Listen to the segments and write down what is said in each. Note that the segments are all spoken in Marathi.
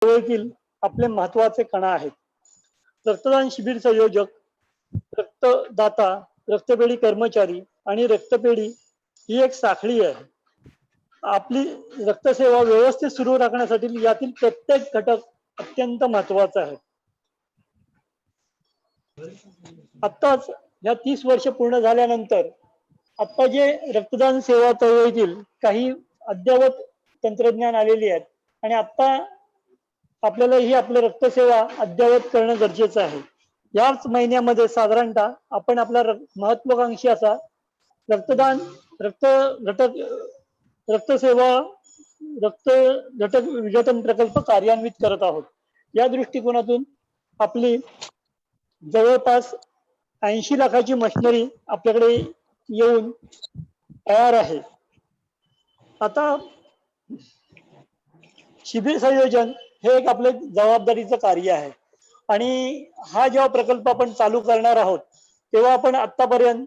चळवळीतील आपले महत्वाचे कणा आहेत. रक्तदान शिबिर संयोजक, रक्तदाता, रक्तपेढी कर्मचारी आणि रक्तपेढी ही एक साखळी आहे. आपली रक्तसेवा व्यवस्थित सुरू राखण्यासाठी यातील प्रत्येक घटक अत्यंत महत्वाचा आहे. आत्ताच या 30 वर्ष पूर्ण झाल्यानंतर आता जे रक्तदान सेवा चळवळीतील काही अद्ययावत तंत्रज्ञान आलेली आहेत आणि आता आपल्याला ही आपलं रक्तसेवा अद्ययावत करणं गरजेचं आहे. याच महिन्यामध्ये साधारणतः आपण आपला महत्वाकांक्षी असा रक्तदान रक्त घटक रक्तसेवा रक्त घटक विघटन प्रकल्प कार्यान्वित करत आहोत. या दृष्टिकोनातून आपली जवळपास 80 लाखाची मशिनरी आपल्याकडे येऊन तयार आहे. आता शिबिर संयोजन हे एक आपलं जबाबदारीचं कार्य आहे आणि हा जेव्हा प्रकल्प आपण चालू करणार आहोत तेव्हा आपण आतापर्यंत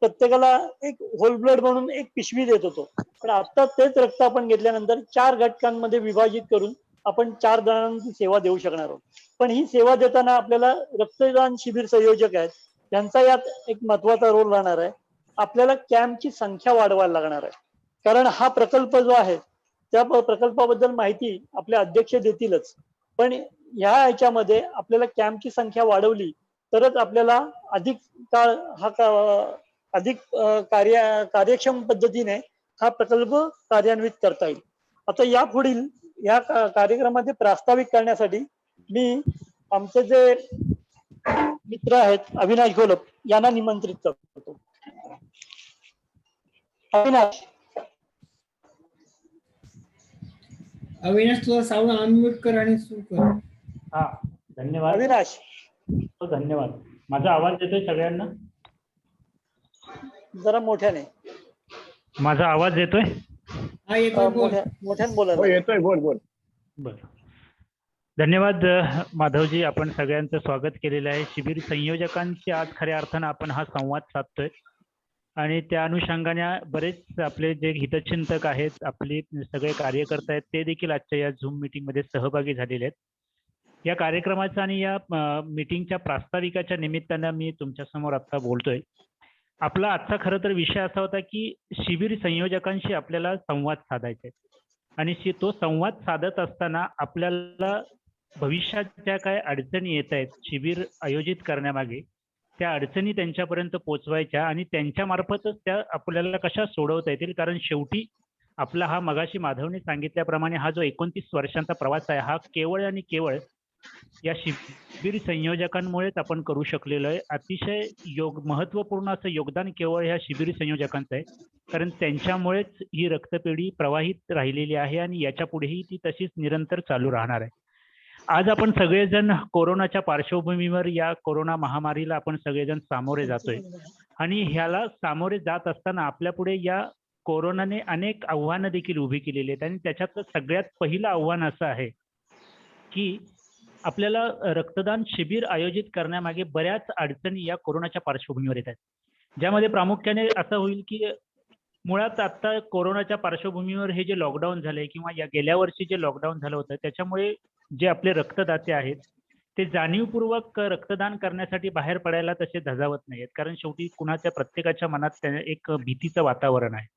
प्रत्येकाला एक होल ब्लड म्हणून एक पिशवी देत होतो, पण आता तेच रक्त आपण घेतल्यानंतर 4 घटकांमध्ये विभाजित करून आपण 4 जणांची सेवा देऊ शकणार आहोत. पण ही सेवा देताना आपल्याला रक्तदान शिबिर संयोजक आहेत यांचा यात एक महत्वाचा रोल राहणार आहे. आपल्याला कॅम्पची संख्या वाढवायला लागणार आहे, कारण हा प्रकल्प जो आहे त्या प्रकल्पाबद्दल माहिती आपले अध्यक्ष देतीलच, पण ह्याच्यामध्ये आपल्याला कॅम्पची संख्या वाढवली तरच आपल्याला अधिक काळ अधिक कार्यक्षम पद्धतीने हा प्रकल्प कार्यान्वित करता येईल. आता यापुढील या कार्यक्रमाचे प्रास्ताविक करण्यासाठी मी आमचे जे मित्र आहेत अविनाश घोलप यांना निमंत्रित करतो. अविनाश तुझा साऊंड अनम्यूट कर आणि सुरू कर. हा, धन्यवाद अविनाश. धन्यवाद. माझा आवाज येतोय सगळ्यांना? जरा मोठ्याने. माझा आवाज येतोय? हा येतोय, मोठ्याने बोला. येतोय, बोल बोल. बरं, धन्यवाद माधवजी. आपण सगळ्यांचं स्वागत केलेलं आहे. शिबिर संयोजकांशी आज खऱ्या अर्थानं आपण हा संवाद साधतोय आणि त्या अनुषंगाने बरेच आपले जे हितचिंतक आहेत, आपले सगळे कार्यकर्ते आहेत, ते देखील आजच्या या झूम मीटिंगमध्ये सहभागी झालेले आहेत. या कार्यक्रमाचा आणि या मीटिंगच्या प्रास्ताविकाच्या निमित्तानं मी तुमच्या समोर आता बोलतोय. आपला आजचा खरं तर विषय असा होता की शिबिर संयोजकांशी आपल्याला संवाद साधायचा आहे आणि तो संवाद साधत असताना आपल्याला भविष्यात ज्या काय अडचणी येत आहेत शिबिर आयोजित करण्यामागे, त्या अडचणी त्यांच्यापर्यंत पोहोचवायच्या आणि त्यांच्या मार्फतच त्या आपल्याला कशा सोडवता येतील. कारण शेवटी आपला हा मगाशी माधवने सांगितल्याप्रमाणे हा जो 29 वर्षांचा प्रवास आहे हा केवळ आणि केवळ या शिबिर संयोजकांमुळेच आपण करू शकलेलो आहे. अतिशय महत्वपूर्ण असं योगदान केवळ ह्या शिबिर संयोजकांचं आहे, कारण त्यांच्यामुळेच ही रक्तपेढी प्रवाहित राहिलेली आहे आणि याच्या पुढेही ती तशीच निरंतर चालू राहणार आहे. आज आपण सगळेजण कोरोनाच्या पार्श्वभूमीवर या कोरोना महामारीला आपण सगळेजण सामोरे जातोय आणि ह्याला सामोरे जात असताना आपल्या पुढे या कोरोनाने अनेक आव्हानं देखील उभी केलेली आहेत आणि त्याच्यातलं सगळ्यात पहिलं आव्हान असं आहे की आपल्याला रक्तदान शिबिर आयोजित करण्यामागे बऱ्याच अडचणी या कोरोनाच्या पार्श्वभूमीवर येत आहेत, ज्यामध्ये प्रामुख्याने असं होईल की मुळात आता कोरोनाच्या पार्श्वभूमीवर हे जे लॉकडाऊन झालंय किंवा या गेल्या वर्षी जे लॉकडाऊन झालं होतं त्याच्यामुळे जे आपले रक्तदाते आहेत ते जाणीवपूर्वक रक्तदान करण्यासाठी बाहेर पडायला तसे धजावत नाहीत, कारण शेवटी कुणाच्या प्रत्येकाच्या मनात एक भीतीचं वातावरण आहे.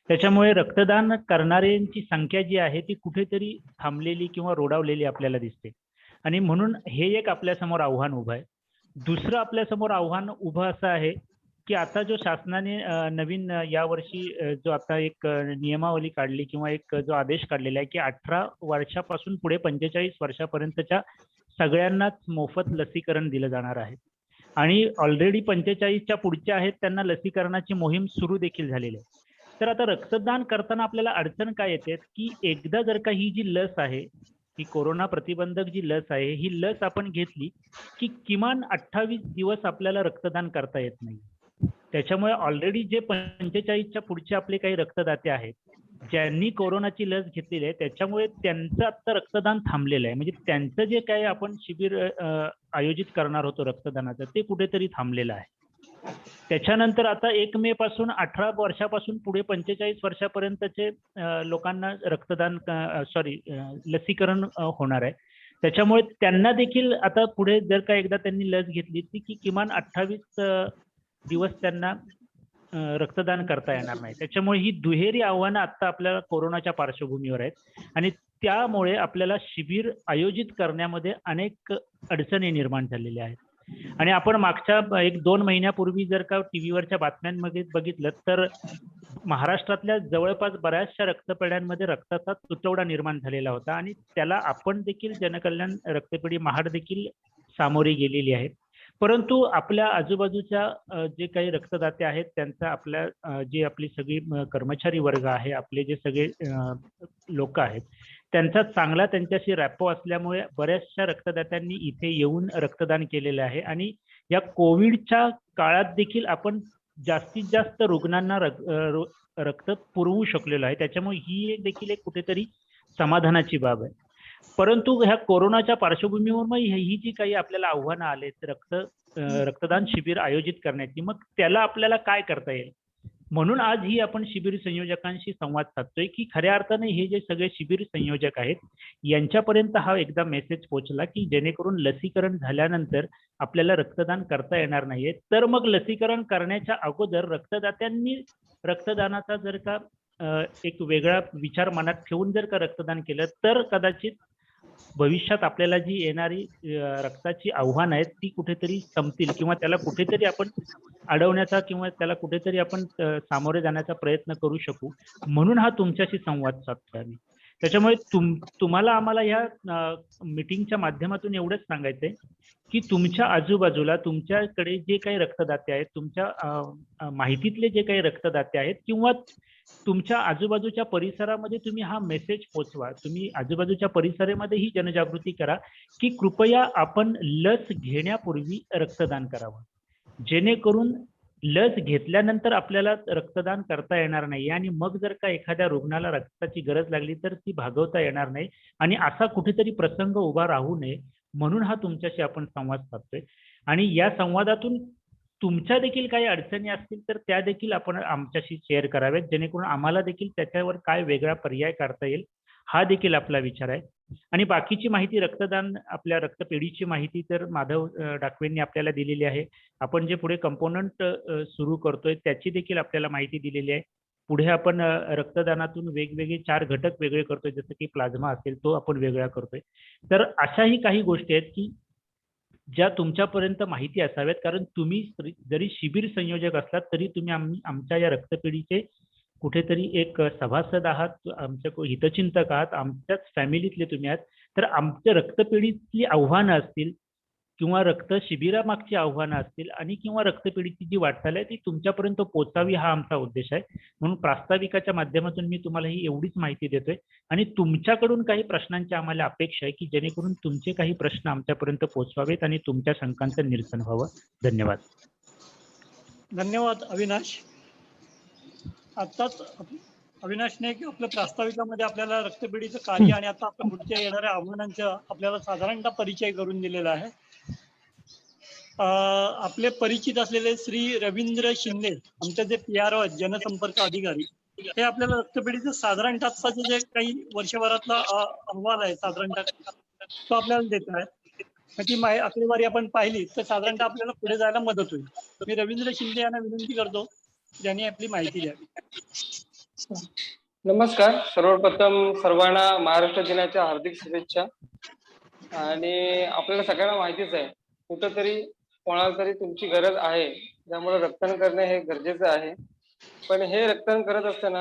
त्याच्यामुळे रक्तदान करणाऱ्यांची संख्या जी आहे ती कुठेतरी थांबलेली किंवा रोडावलेली आपल्याला दिसते आणि म्हणून हे एक आपल्यासमोर आव्हान उभं आहे. दुसरं आपल्यासमोर आव्हान उभं असं आहे की आता जो शासनाने नवीन यावर्षी जो आता एक नियमावली काढली किंवा एक जो आदेश काढलेला आहे की 18 वर्षापासून पुढे 45 वर्षापर्यंतच्या सगळ्यांनाच मोफत लसीकरण दिलं जाणार आहे आणि ऑलरेडी 45च्या पुढच्या आहेत त्यांना लसीकरणाची मोहीम सुरू देखील झालेली आहे. तर आता रक्तदान करताना आपल्याला अडचण काय येते की एकदा जर का ही जी लस आहे, ही कोरोना प्रतिबंधक जी लस आहे, ही लस आपण घेतली की किमान 28 दिवस आपल्याला रक्तदान करता येत नाही. त्याच्यामुळे ऑलरेडी जे 45च्या पुढचे आपले काही रक्तदाते आहेत ज्यांनी कोरोनाची लस घेतलेली आहे त्याच्यामुळे त्यांचं आता रक्तदान थांबलेलं आहे. म्हणजे त्यांचं जे काही आपण शिबिर आयोजित करणार होतो रक्तदानाचं ते कुठेतरी थांबलेलं आहे. त्याच्यानंतर आता 1 मे पासून 18 वर्षापासून पुढे 45 वर्षापर्यंतचे लोकांना रक्तदान लसीकरण होणार आहे. त्याच्यामुळे त्यांना देखील आता पुढे जर का एकदा त्यांनी लस घेतली की किमान 28 दिवस त्यांना रक्तदान करता येणार नाही. त्याच्यामुळे ही दुहेरी आव्हानं आता आपल्याला कोरोनाच्या पार्श्वभूमीवर आहेत आणि त्यामुळे आपल्याला शिबिर आयोजित करण्यामध्ये अनेक अडचणी निर्माण झालेल्या आहेत. आणि आपण मागच्या 1-2 महिन्यापूर्वी जर का टीव्हीवरच्या बातम्यांमध्ये बघितलं तर महाराष्ट्रातल्या जवळपास बऱ्याचशा रक्तपेढ्यांमध्ये रक्ताचा तुटवडा निर्माण झालेला होता आणि त्याला आपण देखील जनकल्याण रक्तपेढी महाड देखील सामोरी गेलेली आहे. परंतु आपल्या आजूबाजूच्या जे काही रक्तदाते आहेत त्यांचा आपल्या जे आपली सगळी कर्मचारी वर्ग आहे, आपले जे सगळे लोक आहेत त्यांचा चांगला त्यांच्याशी रॅपो असल्यामुळे बऱ्याचशा रक्तदात्यांनी इथे येऊन रक्तदान केलेलं आहे आणि या कोविडच्या काळात देखील आपण जास्तीत जास्त रुग्णांना रक्त पुरवू शकलेलो आहे. त्याच्यामुळे ही देखील एक कुठेतरी समाधानाची बाब आहे. परंतु ह्या कोरोनाच्या पार्श्वभूमीवर मग ही जी काही आपल्याला आव्हानं आलेत रक्तदान शिबिर आयोजित करण्याची, मग त्याला आपल्याला काय करता येईल म्हणून आज ही आपण शिबिर संयोजकांशी संवाद साधतोय की खऱ्या अर्थाने हे जे सगळे शिबिर संयोजक आहेत यांच्यापर्यंत हा एकदा मेसेज पोहोचला की जेणेकरून लसीकरण झाल्यानंतर आपल्याला रक्तदान करता येणार नाहीये, तर मग लसीकरण करण्याच्या अगोदर रक्तदात्यांनी रक्तदानाचा जर का एक वेगळा विचार मनात ठेवून जर का रक्तदान केलं तर कदाचित भविष्यात आपल्याला जी येणारी रक्ताची आव्हानं आहेत ती कुठेतरी संपतील किंवा त्याला कुठेतरी आपण अडवण्याचा किंवा त्याला कुठेतरी आपण सामोरे जाण्याचा प्रयत्न करू शकू, म्हणून हा तुमच्याशी संवाद साधतोय आम्ही. त्याच्यामुळे तुम्हाला आम्हाला या मीटिंगच्या माध्यमातून एवढंच सांगायचंय की तुमच्या आजूबाजूला तुमच्याकडे जे काही रक्तदाते आहेत, तुमच्या माहितीतले जे काही रक्तदाते आहेत किंवा तुमच्या आजूबाजूच्या परिसरामध्ये तुम्ही हा मेसेज पोचवा. तुम्ही आजूबाजूच्या परिसरामध्ये ही जनजागृती करा की कृपया आपण लस घेण्यापूर्वी रक्तदान करावं, जेणेकरून लस घेतल्यानंतर आपल्याला रक्तदान करता येणार नाही आणि मग जर का एखाद्या रुग्णाला रक्ताची गरज लागली तर ती भागवता येणार नाही आणि असा कुठेतरी प्रसंग उभा राहू नये म्हणून हा तुमच्याशी आपण संवाद साधतोय. आणि या संवादातून तुमच्या देखील काही अडचणी असतील तर त्या देखील आपण आमच्याशी शेअर कराव्यात, जेणेकरून आम्हाला देखील त्याच्यावर काय वेगळा पर्याय काढता येईल हा देखील आपला विचार आहे. आणि बाकीची माहिती रक्तदान आपल्या रक्तपेढीची माहिती तर माधव डाकवेंनी आपल्याला दिलेली आहे. आपण जे पुढे कंपोनंट सुरू करतोय त्याची देखील आपल्याला माहिती दिलेली आहे. पुढे आपण रक्तदानातून वेगवेगळे 4 घटक वेगळे करतोय, जसं की प्लाझ्मा असेल तो आपण वेगळा करतोय. तर अशाही काही गोष्टी आहेत की ज्या तुमच्यापर्यंत माहिती असाव्यात, कारण तुम्ही जरी शिबिर संयोजक असलात तरी तुम्ही आमच्या या रक्तपेढीचे कुठेतरी एक सभासद आहात, आमच्या हितचिंतक आहात, आमच्याच फॅमिलीतले तुम्ही आहात. तर आमच्या रक्तपेढीतली आव्हानं असतील किंवा रक्त शिबिरामागची आव्हानं असतील आणि किंवा रक्तपेढीची जी वाटचाल आहे ती तुमच्यापर्यंत पोहोचावी हा आमचा उद्देश आहे. म्हणून प्रास्ताविकाच्या माध्यमातून मी तुम्हाला ही एवढीच माहिती देतोय आणि तुमच्याकडून काही प्रश्नांची आम्हाला अपेक्षा आहे की जेणेकरून तुमचे काही प्रश्न आमच्यापर्यंत पोहोचवावेत आणि तुमच्या शंकांचं निरसन व्हावं. धन्यवाद. धन्यवाद अविनाश. आताच अविनाशने आपल्या प्रास्ताविकामध्ये आपल्याला रक्तपेढीचं कार्य आणि आता आपण पुढच्या येणाऱ्या आव्हानांचा आपल्याला साधारणतः परिचय करून दिलेला आहे. आपले परिचित असलेले श्री रवींद्र शिंदे आमचे जे PRO आहेत, जनसंपर्क अधिकारी, हे आपल्याला रक्तपेढीचं साधारणतः जे काही वर्षभरातला अहवाल आहे साधारणतः तो आपल्याला देत आहे. ती आकडेवारी आपण पाहिली तर साधारणतः आपल्याला पुढे जायला मदत होईल. मी रवींद्र शिंदे यांना विनंती करतो ज्यांनी आपली माहिती द्यावी. नमस्कार. सर्वप्रथम सर्वांना महाराष्ट्र दिनाच्या हार्दिक शुभेच्छा. आणि आपल्याला सगळ्यांना माहितीच आहे कुठंतरी कोणाला तरी तुमची गरज आहे, त्यामुळे रक्तदान करणे हे गरजेचं आहे. पण हे रक्तदान करत असताना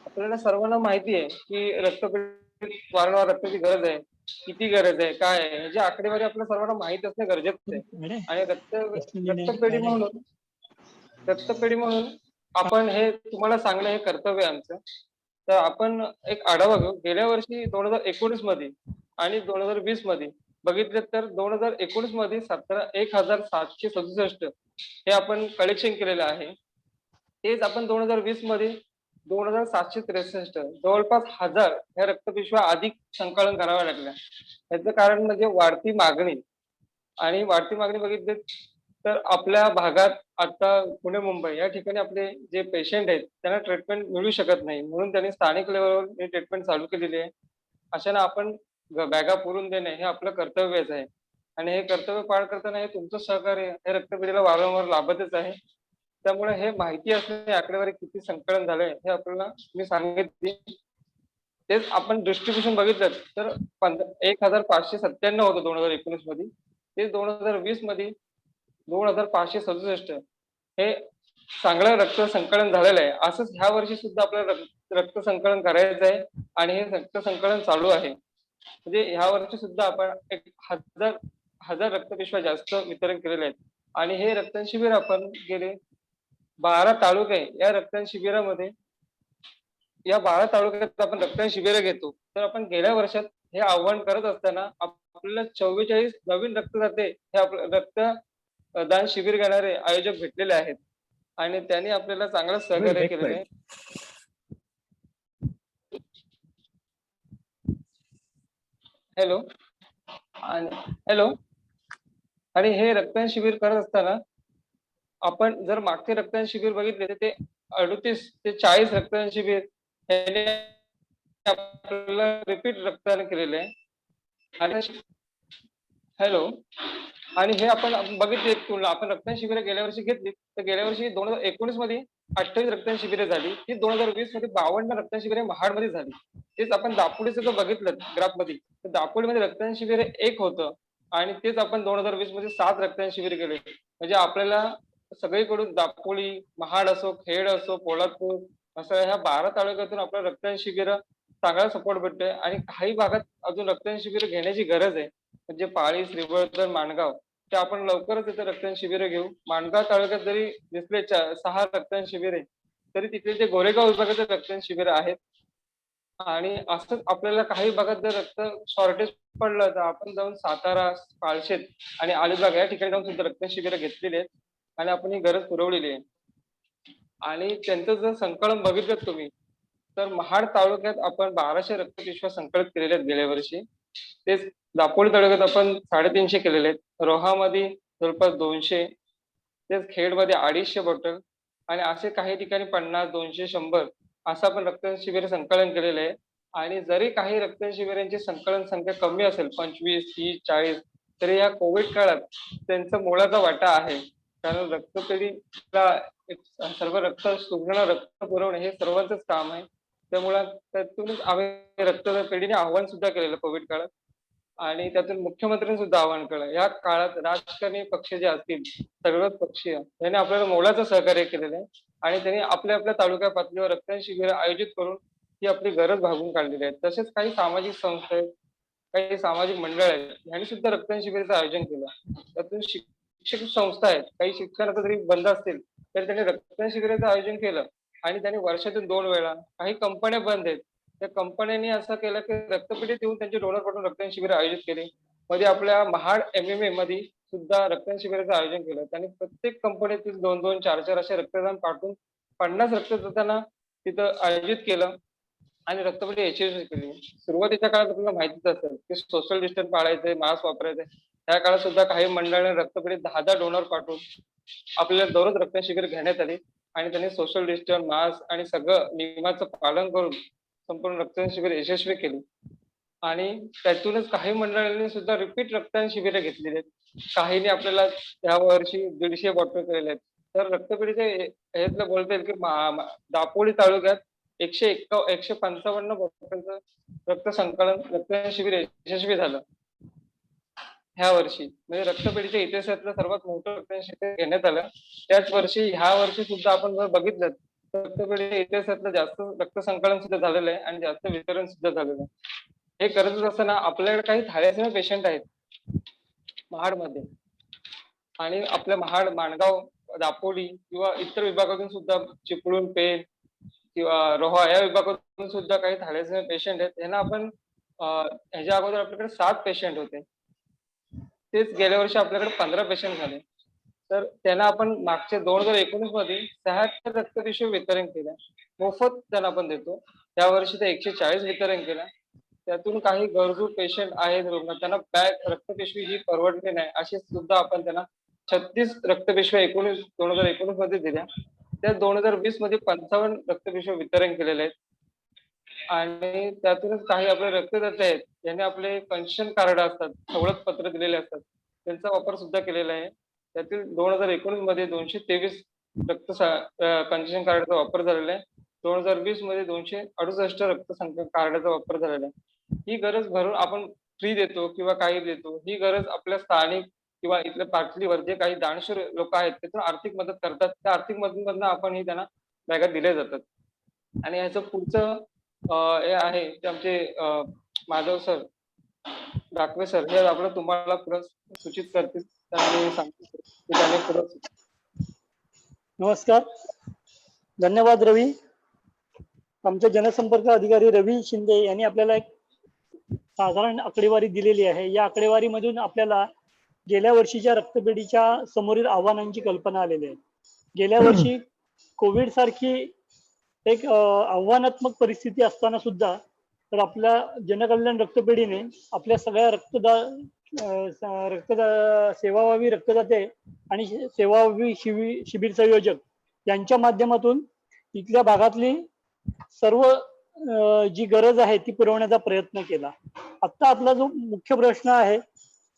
आपल्याला सर्वांना माहिती आहे की रक्तपेढी वारंवार रक्ताची गरज आहे, किती गरज आहे, काय आहे, ह्याची आकडेवारी आपल्या सर्वांना माहित असणे गरजेचं आहे. आणि रक्तपेढी म्हणून आपण हे तुम्हाला सांगणं हे कर्तव्य आहे आमचं. तर आपण एक आढावा घेऊ. गेल्या वर्षी 2019 मध्ये आणि 2020 मध्ये बघितलं तर 2019 मध्ये 176767 हे आपण कलेक्शन केलेलं आहे. तेच आपण 2020 मध्ये 2763 जवळपास 1000 ह्या रक्तपिशव्या अधिक संकलन कराव्या लागल्या. याचं कारण म्हणजे वाढती मागणी. आणि वाढती मागणी बघितली तर आपल्या भागात आता पुणे मुंबई या ठिकाणी आपले जे पेशंट आहेत त्यांना ट्रीटमेंट मिळू शकत नाही, म्हणून त्यांनी स्थानिक लेवलवर ही ट्रीटमेंट चालू केलेली आहे. अशाने आपण बॅगा पुरून देणे हे आपलं कर्तव्यच आहे आणि हे कर्तव्य पार करताना हे तुमचं सहकार्य हे रक्तपेढीला वारंवार लाभतच आहे. त्यामुळे हे माहिती असलेली आकडेवारी किती संकलन झालंय हे आपल्याला मी सांगितली. तेच आपण डिस्ट्रीब्युशन बघितलं तर 1597 होतं 2019 मध्ये, ते 2020 मध्ये 2567 हे चांगलं रक्त संकलन झालेलं आहे. असंच ह्या वर्षी सुद्धा आपल्याला रक्त संकलन करायचं आहे आणि हे रक्त संकलन चालू आहे. म्हणजे ह्या वर्षी सुद्धा आपण 1000 रक्तपिशव्या जास्त वितरण केलेले आहेत आणि हे रक्तदान शिबिर आपण गेले 12 तालुके या रक्तदान शिबिरामध्ये या 12 तालुक्यात आपण रक्तदान शिबिर घेतो. तर आपण गेल्या वर्षात हे आव्हान करत असताना आपल्याला 44 नवीन रक्तदाते हे आपलं रक्तदान शिबिर घेणारे आयोजक भेटलेले आहेत आणि त्यांनी आपल्याला चांगलं सहकार्य केलेलं आहे. हॅलो आणि हे रक्तदान शिबिर करत असताना आपण जर मागचे रक्तदान शिबिर बघितले तर ते 38 ते 40 रक्तदान शिबिर ह्याने आपल्याला रिपीट रक्तदान केलेले आहे. हॅलो आणि हे आपण बघितले तुलना आपण रक्तदान शिबिरं गेल्या वर्षी घेतली तर गेल्या वर्षी 2019 मध्ये 28 रक्तदान शिबिरे झाली, ही 2020 मध्ये 52 रक्तदान शिबिरे महाडमध्ये झाली. तेच आपण दापोलीचं जर बघितलं ग्राफ मध्ये तर दापोलीमध्ये रक्तदान शिबिर 1 होतं आणि तेच आपण 2020 मध्ये 7 रक्तदान शिबिर केले. म्हणजे आपल्याला सगळीकडून दापोली, महाड असो, खेड असो, पोलादपूर असं ह्या 12 तालुक्यातून आपल्याला रक्तदान शिबिर चांगला सपोर्ट भेटतोय आणि काही भागात अजून रक्तदान शिबिर घेण्याची गरज आहे. म्हणजे पाळी, श्रीवर्धन, माणगाव ते आपण लवकरच इथे रक्तदान शिबिर घेऊ. माणगाव तालुक्यात जरी दिसले 6 रक्तदान शिबिरे तरी तिथे जे गोरेगाव विभागाचे रक्तदान शिबिर आहेत आणि असंच आपल्याला काही भागात जर रक्त शॉर्टेज पडलं तर आपण जाऊन सातारा, पालशेत आणि अलिबाग या ठिकाणी जाऊन सुद्धा रक्तदान शिबिर घेतलेली आहेत आणि आपण ही गरज पुरवलेली आहे. आणि त्यांचं जर संकलन बघितलं तुम्ही तर महाड तालुक्यात आपण 1200 रक्तपिशव्या संकलित केलेल्या आहेत गेल्या वर्षी. तेच दापोली तालुक्यात आपण 350 केलेले आहेत. रोहामध्ये जवळपास 200, तेच खेडमध्ये 250 बॉटल आणि असे काही ठिकाणी 50, 200, 100 असं आपण रक्तदान शिबिर संकलन केलेलं आहे. आणि जरी काही रक्तदान शिबिरांची संकलन संख्या कमी असेल 25, 30, 40 तरी या कोविड काळात त्यांचा मोलाचा वाटा आहे. कारण रक्तपेढीला सर्व रक्त सुगरण रक्त पुरवणे हे सर्वांचंच काम आहे. त्यामुळे त्यातूनच आम्ही रक्तपेढीने आव्हान सुद्धा केलेलं कोविड काळात आणि त्यातून मुख्यमंत्र्यांनी सुद्धा आवाहन केलं. या काळात राजकारणी पक्ष जे असतील सर्वच पक्षीय त्यांनी आपल्याला मोलाचं सहकार्य केलेलं आहे आणि त्यांनी आपल्या आपल्या तालुका पातळीवर रक्तदान शिबिर आयोजित करून ही आपली गरज भागून काढलेली आहे. तसेच काही सामाजिक संस्था आहेत, काही सामाजिक मंडळ आहेत यांनी सुद्धा रक्तदान शिबिराचं आयोजन केलं. त्यातून शिक्षक संस्था आहेत, काही शिक्षण आता जरी बंद असतील तरी त्यांनी रक्तदान शिबिराचं आयोजन केलं आणि त्यांनी वर्षातून 2 वेळा. काही कंपन्या बंद आहेत त्या कंपन्यांनी असं केलं की रक्तपेढीत येऊन त्यांचे डोनर पाठवून रक्तदान शिबिर आयोजित केली. मध्ये आपल्या महाड MMA मध्ये सुद्धा रक्तदान शिबिराचं आयोजन केलं. त्यांनी प्रत्येक कंपनीतील 2-2, 4-4 असे रक्तदान पाठवून 50 रक्तदात्यांना तिथं आयोजित केलं आणि रक्तपेढी यशस्वी केली. सुरुवातीच्या काळात आपल्याला माहितीच असेल की सोशल डिस्टन्स पाळायचंय, मास्क वापरायचंय. त्या काळात सुद्धा काही मंडळाने रक्तपेढीत 10-10 डोनर पाठवून आपल्याला दररोज रक्तदान शिबिर घेण्यात आली आणि त्यांनी सोशल डिस्टन्स, मास्क आणि सगळं नियमाचं पालन करून संपूर्ण रक्तदान शिबिर यशस्वी केली. आणि त्यातूनच काही मंडळांनी सुद्धा रिपीट रक्तदान शिबिरं घेतलेली आहेत. काहींनी आपल्याला या वर्षी 150 बॉटल केलेल्या आहेत. तर रक्तपेढीचे ह्यातलं बोलता येईल की दापोली तालुक्यात 155 बॉटलचं रक्त संकलन रक्तदान शिबिर यशस्वी झालं ह्या वर्षी. म्हणजे रक्तपेढीच्या इतिहासातलं सर्वात मोठं रक्तदान शिबिर घेण्यात आलं. त्याच वर्षी ह्या वर्षी सुद्धा आपण जर बघितलं तर रक्तपेढीच्या इतिहासातलं जास्त रक्त संकलन सुद्धा झालेलं आहे आणि जास्त वितरण सुद्धा झालेलं आहे. हे करत असताना आपल्याकडे काही थॅलेसेमिया पेशंट आहेत महाडमध्ये आणि आपल्या महाड, माणगाव, दापोली किंवा इतर विभागातून सुद्धा चिपळूण, पेण किंवा रोहा या विभागातून सुद्धा काही थॅलेसेमिया पेशंट आहेत. यांना आपण ह्याच्या अगोदर आपल्याकडे 7 पेशंट होते, तेच गेल्या वर्षी आपल्याकडे 15 पेशंट झाले. तर त्यांना आपण मागच्या 2019 मध्ये 76 रक्तपिशवी वितरण केलं, मोफत त्यांना आपण देतो. त्या वर्षी ते 140 वितरण केलं. त्यातून काही गरजू पेशंट आहेत रुग्ण त्यांना बॅग रक्तपिशवी ही परवडली नाही अशी सुद्धा आपण त्यांना 36 रक्तपिशव्या 2019 मध्ये दिल्या. त्या 2020 मध्ये 55 रक्तपिशव्या वितरण केलेले आहेत. आणि त्यातूनच काही आपले रक्तदाते आहेत ज्यांनी आपले कन्सेशन कार्ड असतात, सवलत पत्र दिलेले असतात, त्यांचा वापर सुद्धा केलेला आहे. त्यातील 2019 मध्ये 223 कन्सेशन कार्डचा वापर झालेला आहे. 2020 मध्ये 268 कार्डाचा वापर झालेला आहे. ही गरज भरून आपण फ्री देतो किंवा काही देतो, ही गरज आपल्या स्थानिक किंवा इथल्या पातळीवर जे काही दानशूर लोक आहेत त्यातून आर्थिक मदत करतात. त्या आर्थिक मदतीमधनं आपण ही त्यांना बॅगा दिल्या जातात. आणि ह्याचं पुढचं हे आहे ते आमचे माधव सर, डाकवे सर हे आपलं तुम्हाला पुढं सूचित करतील. त्यांनी सांगतील की त्याने पुढं. नमस्कार, धन्यवाद रवी. आमचे जनसंपर्क अधिकारी रवी शिंदे यांनी आपल्याला एक साधारण आकडेवारी दिलेली आहे. या आकडेवारीमधून आपल्याला गेल्या वर्षीच्या रक्तपेढीच्या समोरील आव्हानांची कल्पना आलेली आहे. गेल्या वर्षी कोविड सारखी एक आव्हानात्मक परिस्थिती असताना सुद्धा तर आपल्या जनकल्याण रक्तपेढीने आपल्या सगळ्या सेवाभावी रक्तदाते आणि सेवाभावी शिबिर संयोजक यांच्या माध्यमातून इथल्या भागातली सर्व जी गरज आहे ती पुरवण्याचा प्रयत्न केला. आता आपला जो मुख्य प्रश्न आहे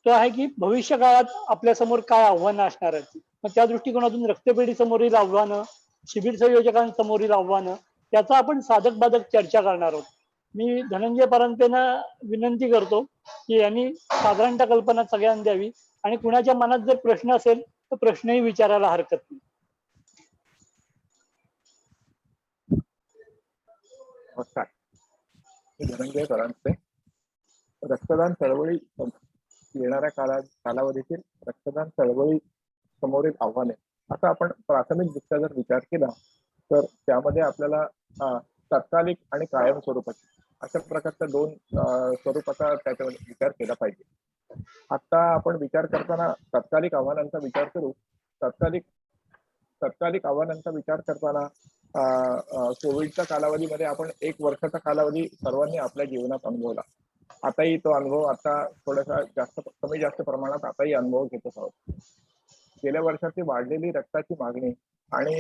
तो आहे की भविष्य काळात आपल्या समोर काय आव्हानं असणार आहेत. मग त्या दृष्टिकोनातून रक्तपेढी समोरील आव्हानं, शिबिर संयोजकांसमोरील आव्हानं त्याचा आपण साधक बाधक चर्चा करणार आहोत. मी धनंजय परांजपेंना विनंती करतो की यांनी साधारणतः कल्पना सगळ्यांना द्यावी आणि कुणाच्या मनात जर प्रश्न असेल तर प्रश्नही विचारायला हरकत नाही. नमस्कार, मी धनंजय परांजपे. रक्तदान चळवळी येणाऱ्या कालावधीतील रक्तदान चळवळी समोरील आव्हाने आता आपण प्राथमिकदृष्ट्या जर विचार केला तर त्यामध्ये आपल्याला तात्कालिक आणि कायम स्वरूपाची अशा प्रकारच्या दोन स्वरूपाचा त्याच्यामध्ये विचार केला पाहिजे. आता आपण विचार करताना तात्कालिक आव्हानांचा विचार करू. तात्कालिक आव्हानांचा विचार करताना कोविडच्या कालावधीमध्ये आपण 1 वर्षाचा कालावधी सर्वांनी आपल्या जीवनात अनुभवला. आताही तो अनुभव आता थोडासा कमी जास्त प्रमाणात आताही अनुभव घेतच आहोत. गेल्या वर्षाची वाढलेली रक्ताची मागणी आणि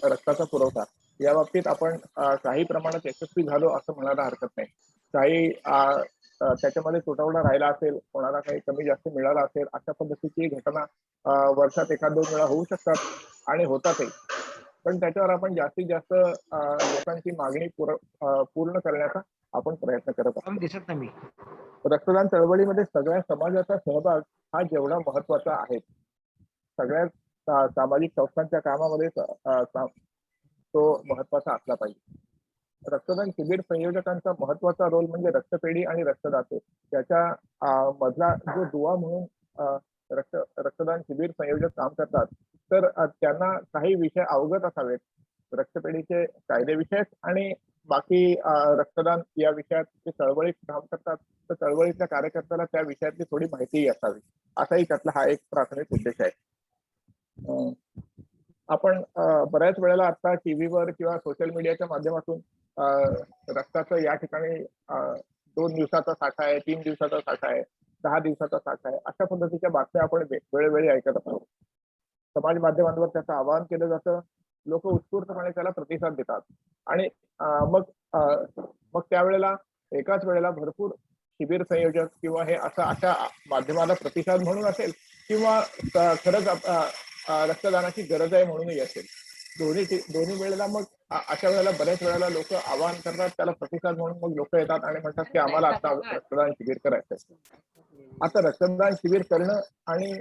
रक्ताचा पुरवठा या बाबतीत आपण काही प्रमाणात यशस्वी झालो असं म्हणायला हरकत नाही. काही त्याच्यामध्ये तुटवडा राहिला असेल, कोणाला काही कमी जास्त मिळाला असेल, अशा पद्धतीची घटना वर्षात 1-2 वेळा होऊ शकतात आणि होतातही. पण त्याच्यावर आपण जास्तीत जास्त लोकांची मागणी पूर्ण करण्याचा आपण प्रयत्न करत आहोत. रक्तदान चळवळीमध्ये सगळ्या समाजाचा सहभाग हा जेवढा महत्वाचा आहे, सगळ्या सामाजिक संस्थांच्या कामामध्ये तो महत्वाचा असला पाहिजे. रक्तदान शिबिर संयोजकांचा महत्वाचा रोल म्हणजे रक्तपेढी आणि रक्तदाते त्याच्या मधला जो दुवा म्हणून रक्तदान शिबिर संयोजक काम करतात. तर त्यांना काही विषय अवगत असावेत, रक्तपेढीचे कायदेविषयक आणि बाकी रक्तदान या विषयात ते चळवळीत काम करतात, तर चळवळीतल्या कार्यकर्त्याला त्या विषयातली थोडी माहितीही असावी, असाही त्यातला हा एक प्राथमिक उद्देश आहे. आपण बऱ्याच वेळेला आता टीव्हीवर किंवा सोशल मीडियाच्या माध्यमातून रक्ताचं या ठिकाणी 2 दिवसाचा साठा आहे, 3 दिवसाचा साठा आहे, 10 दिवसाचा साठा आहे, अशा पद्धतीच्या बातम्या आपण वेळोवेळी ऐकत आहोत. समाज माध्यमांवर त्याचं आवाहन केलं जातं, लोक उत्स्फूर्तपणे त्याला प्रतिसाद देतात आणि मग त्यावेळेला एकाच वेळेला भरपूर शिबिर संयोजक किंवा हे अशा माध्यमाला प्रतिसाद म्हणून असेल किंवा खरंच रक्तदानाची गरज आहे म्हणूनही असेल, दोन्ही वेळेला मग अशा वेळेला बऱ्याच वेळेला लोक आवाहन करतात, त्याला प्रतिसाद म्हणून मग लोक येतात आणि म्हणतात की आम्हाला आता रक्तदान शिबिर करायचंय. आता रक्तदान शिबिर करणं आणि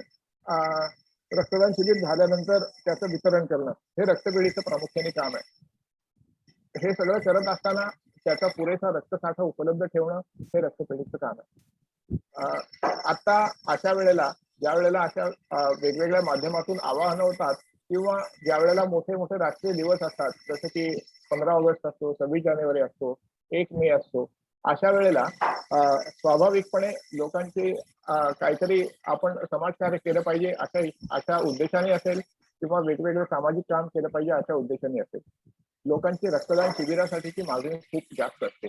रक्तदान शिबिर झाल्यानंतर त्याचं वितरण करणं हे रक्तपेढीचं प्रामुख्याने काम आहे. हे सगळं करत असताना त्याचा पुरेसा रक्तसाठा उपलब्ध ठेवणं हे रक्तपेढीचं काम आहे. आता अशा वेळेला ज्या वेळेला अशा वेगवेगळ्या माध्यमातून आवाहनं होतात किंवा ज्या वेळेला मोठे मोठे राष्ट्रीय दिवस असतात, जसं की 15 ऑगस्ट असतो, 26 जानेवारी असतो, 1 मे असतो, अशा वेळेला स्वाभाविकपणे लोकांची काहीतरी आपण समाजकार्य केलं पाहिजे अशा उद्देशाने असेल किंवा वेगवेगळं सामाजिक काम केलं पाहिजे अशा उद्देशाने असेल. लोकांची रक्तदान शिबिरासाठीची मागणी खूप जास्त असते.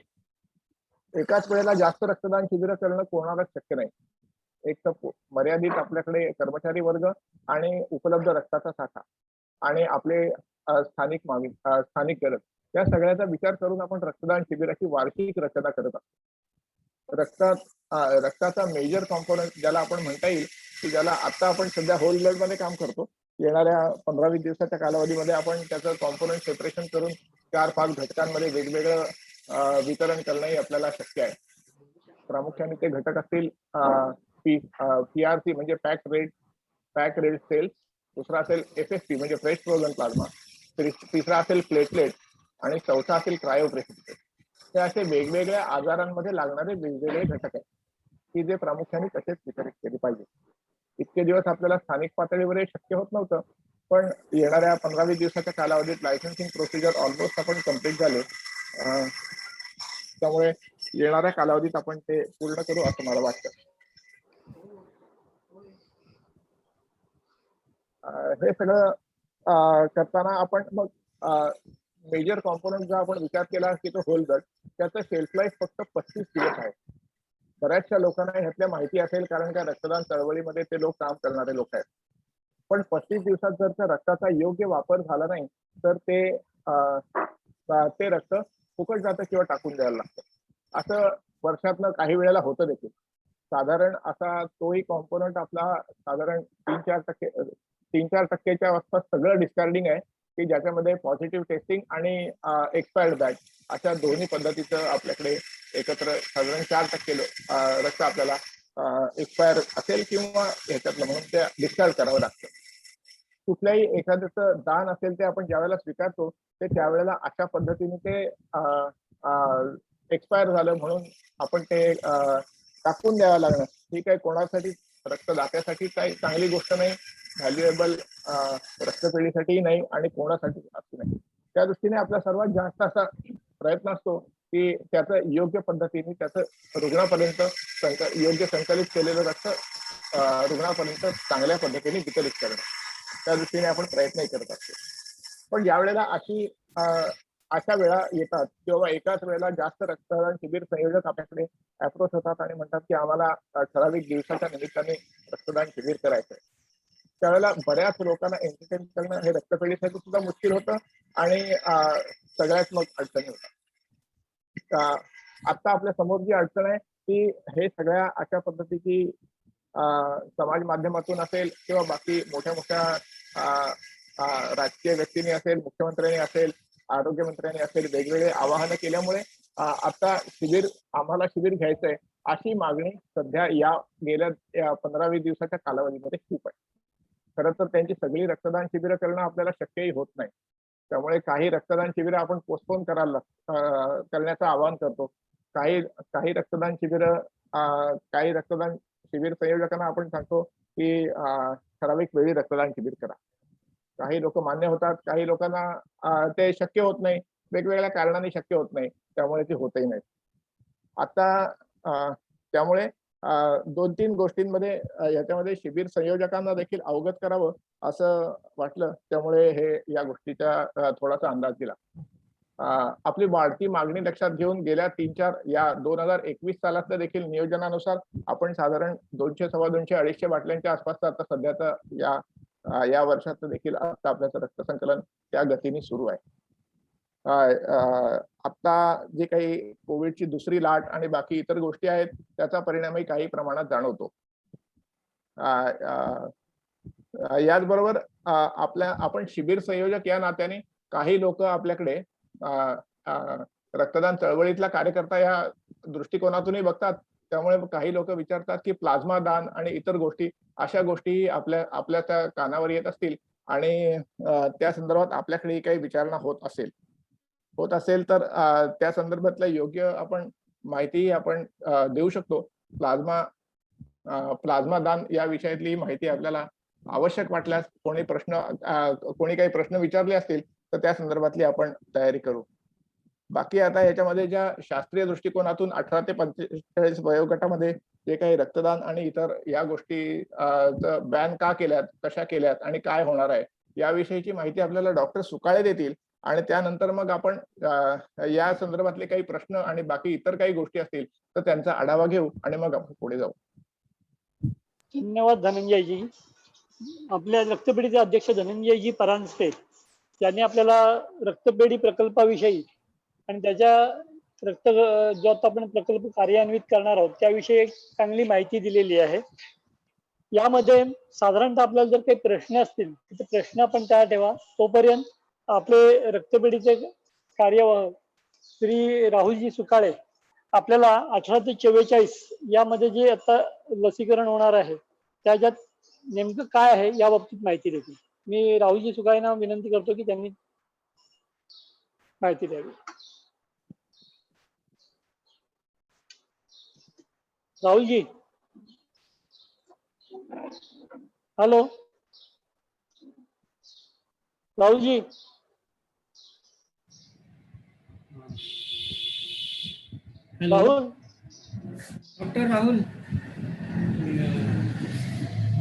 एकाच वेळेला जास्त रक्तदान शिबिरं करणं कोणालाच शक्य नाही. एक तर मर्यादित आपल्याकडे कर्मचारी वर्ग आणि उपलब्ध रक्ताचा साठा आणि आपले स्थानिक गरज या सगळ्याचा विचार करून आपण रक्तदान शिबिराची वार्षिक रचना करत असतो. रक्ताचा मेजर कॉम्पोनंट ज्याला आपण म्हणता येईल की ज्याला आता आपण सध्या होल ब्लड मध्ये काम करतो, येणाऱ्या 15-20 दिवसाच्या कालावधीमध्ये आपण त्याचं कॉम्पोनंट सेपरेशन करून 4-5 घटकांमध्ये वेगवेगळं वितरण करणंही आपल्याला शक्य आहे. प्रामुख्याने ते घटक असतील PRC म्हणजे पॅक रेड सेल्स, दुसरा असेल FSP म्हणजे फ्रेश फ्रोझन प्लाझ्मा, तिसरा असेल प्लेटलेट आणि चौथा असेल क्रायोप्रेसिपिटेट. हे असे वेगवेगळ्या आजारांमध्ये लागणारे वेगवेगळे घटक आहेत की जे प्रामुख्याने तसेच वितरित केले पाहिजे. इतके दिवस आपल्याला स्थानिक पातळीवर शक्य होत नव्हतं, पण येणाऱ्या 15-20 दिवसाच्या कालावधीत लायसन्सिंग प्रोसिजर ऑलमोस्ट आपण कम्प्लीट झाले. त्यामुळे येणाऱ्या कालावधीत आपण ते पूर्ण करू असं मला वाटतं. हे सगळं करताना आपण मग मेजर कॉम्पोनंटचा आपण विचार केला की तो होल ब्लड, त्याचं शेल्फ लाईफ फक्त 35 दिवस आहे. बऱ्याचशा लोकांना ह्यातल्या माहिती असेल, कारण का रक्तदान चळवळीमध्ये ते लोक काम करणारे लोक आहेत. पण 35 दिवसात जर त्या रक्ताचा योग्य वापर झाला नाही तर ते रक्त फुकट जातं किंवा टाकून द्यायला लागतं. असं वर्षातनं काही वेळेला होतं देखील. साधारण असा तोही कॉम्पोनंट आपला साधारण 3-4 टक्क्याच्या आसपास सगळं डिस्कार्डिंग आहे की ज्याच्यामध्ये पॉझिटिव्ह टेस्टिंग आणि एक्सपायर्ड बॅग अशा दोन्ही पद्धतीचं आपल्याकडे एकत्र साधारण 4% रक्त आपल्याला एक्सपायर असेल किंवा ह्याच्यातलं म्हणून ते डिस्चार्ज करावं लागतं. कुठल्याही एखाद्याचं दान असेल ते आपण ज्यावेळेला स्वीकारतो ते त्यावेळेला अशा पद्धतीने ते एक्सपायर झालं म्हणून आपण ते टाकून द्यावं लागणं ही काही कोणासाठी रक्तदात्यासाठी काही चांगली गोष्ट नाही, व्हॅल्युएबल रक्तपेढीसाठी नाही आणि कोणासाठी असू नाही. त्या दृष्टीने आपला सर्वात जास्त असा प्रयत्न असतो की त्याचं योग्य पद्धतीने त्याचं रुग्णापर्यंत योग्य संकलित केलेलं रक्त रुग्णापर्यंत चांगल्या पद्धतीने वितरित करणं, त्या दृष्टीने आपण प्रयत्नही करत असतो. पण ज्या वेळेला अशा वेळा येतात किंवा एकाच वेळेला जास्त रक्तदान शिबिर संयोजक आपल्याकडे अप्रोच होतात आणि म्हणतात की आम्हाला ठराविक दिवसाच्या निमित्ताने रक्तदान शिबिर करायचं आहे, त्यावेळेला बऱ्याच लोकांना एंटरटेन करणं हे रक्तपेढीसाठी सुद्धा मुश्किल होतं आणि सगळ्यात मग अडचणी होतात. आता आपल्या समोर जी अडचण आहे ती हे सगळ्या अशा पद्धतीची समाज माध्यमातून असेल किंवा बाकी मोठ्या राजकीय व्यक्तींनी असेल, मुख्यमंत्र्यांनी असेल, आरोग्यमंत्र्यांनी असेल, वेगवेगळे आवाहन केल्यामुळे आता आम्हाला शिबिर घ्यायचंय अशी मागणी सध्या या गेल्या 15-20 दिवसाच्या कालावधीमध्ये खूप आहे. खरं तर त्यांची सगळी रक्तदान शिबिरं करणं आपल्याला शक्यही होत नाही. त्यामुळे काही रक्तदान शिबिरं आपण पोस्टपोन करण्याचं आवाहन करतो. काही रक्तदान शिबिर संयोजकांना आपण सांगतो की ठराविक वेळी रक्तदान शिबिर करा. काही लोक मान्य होतात, काही लोकांना ते शक्य होत नाही, वेगवेगळ्या कारणांनी शक्य होत नाही, त्यामुळे ते होतही नाही. आता त्यामुळे 2-3 गोष्टींमध्ये याच्यामध्ये शिबिर संयोजकांना देखील अवगत करावं असं वाटलं, त्यामुळे या गोष्टीचा थोडासा अंदाज दिला. आपली वाढती मागणी लक्षात घेऊन गेल्या 3-4 या 2021 सालातल्या देखील नियोजनानुसार आपण साधारण 200, 250, 250 बाटल्यांच्या आसपासचं आता सध्याचं या वर्षाचं देखील आता आपल्याचं रक्त संकलन त्या गतीने सुरू आहे. आता जे काही कोविडची दुसरी लाट आणि बाकी इतर गोष्टी आहेत त्याचा परिणामही काही प्रमाणात जाणवतो. याचबरोबर आपण शिबिर संयोजक या नात्याने काही लोक आपल्याकडे रक्तदान चळवळीतला कार्यकर्ता या दृष्टिकोनातूनही बघतात. त्यामुळे काही लोक विचारतात की प्लाझ्मा दान आणि इतर गोष्टी अशा गोष्टी आपल्या त्या कानावर येत असतील आणि त्या संदर्भात आपल्याकडे काही विचारणा होत असेल तर त्या संदर्भातल्या योग्य आपण माहिती आपण देऊ शकतो. प्लाझ्मा दान या विषयातली माहिती आपल्याला आवश्यक वाटल्यास कोणी काही प्रश्न विचारले असतील तर त्या संदर्भातली आपण तयारी करू. बाकी आता याच्यामध्ये ज्या शास्त्रीय दृष्टिकोनातून 18 ते 45 वयोगटामध्ये जे काही रक्तदान आणि इतर या गोष्टी बॅन का केल्यात, कशा केल्यात आणि काय होणार आहे याविषयीची माहिती आपल्याला डॉक्टर सुकाळे देतील आणि त्यानंतर मग आपण या संदर्भातले काही प्रश्न आणि बाकी इतर काही गोष्टी असतील तर त्यांचा आढावा घेऊ आणि मग आपण पुढे जाऊ. धन्यवाद धनंजयजी. आपल्या रक्तपेढीचे अध्यक्ष धनंजयजी परांजपे यांनी आपल्याला रक्तपेढी प्रकल्पाविषयी आणि त्याच्या जो आता आपण प्रकल्प कार्यान्वित करणार आहोत त्याविषयी एक चांगली माहिती दिलेली आहे. यामध्ये साधारणतः आपल्याला जर काही प्रश्न असतील तर प्रश्न आपण त्या ठेवा. तोपर्यंत आपले रक्तपेढीचे कार्यवाह श्री राहुलजी सुकाळे आपल्याला 18 ते 44 यामध्ये जे आता लसीकरण होणार आहे त्याच्यात नेमकं काय आहे या बाबतीत माहिती देतील. मी राहुलजी सुकाळेंना विनंती करतो की त्यांनी माहिती द्यावी. Rahulji, hello Rahulji. Hello Rahul, doctor Rahul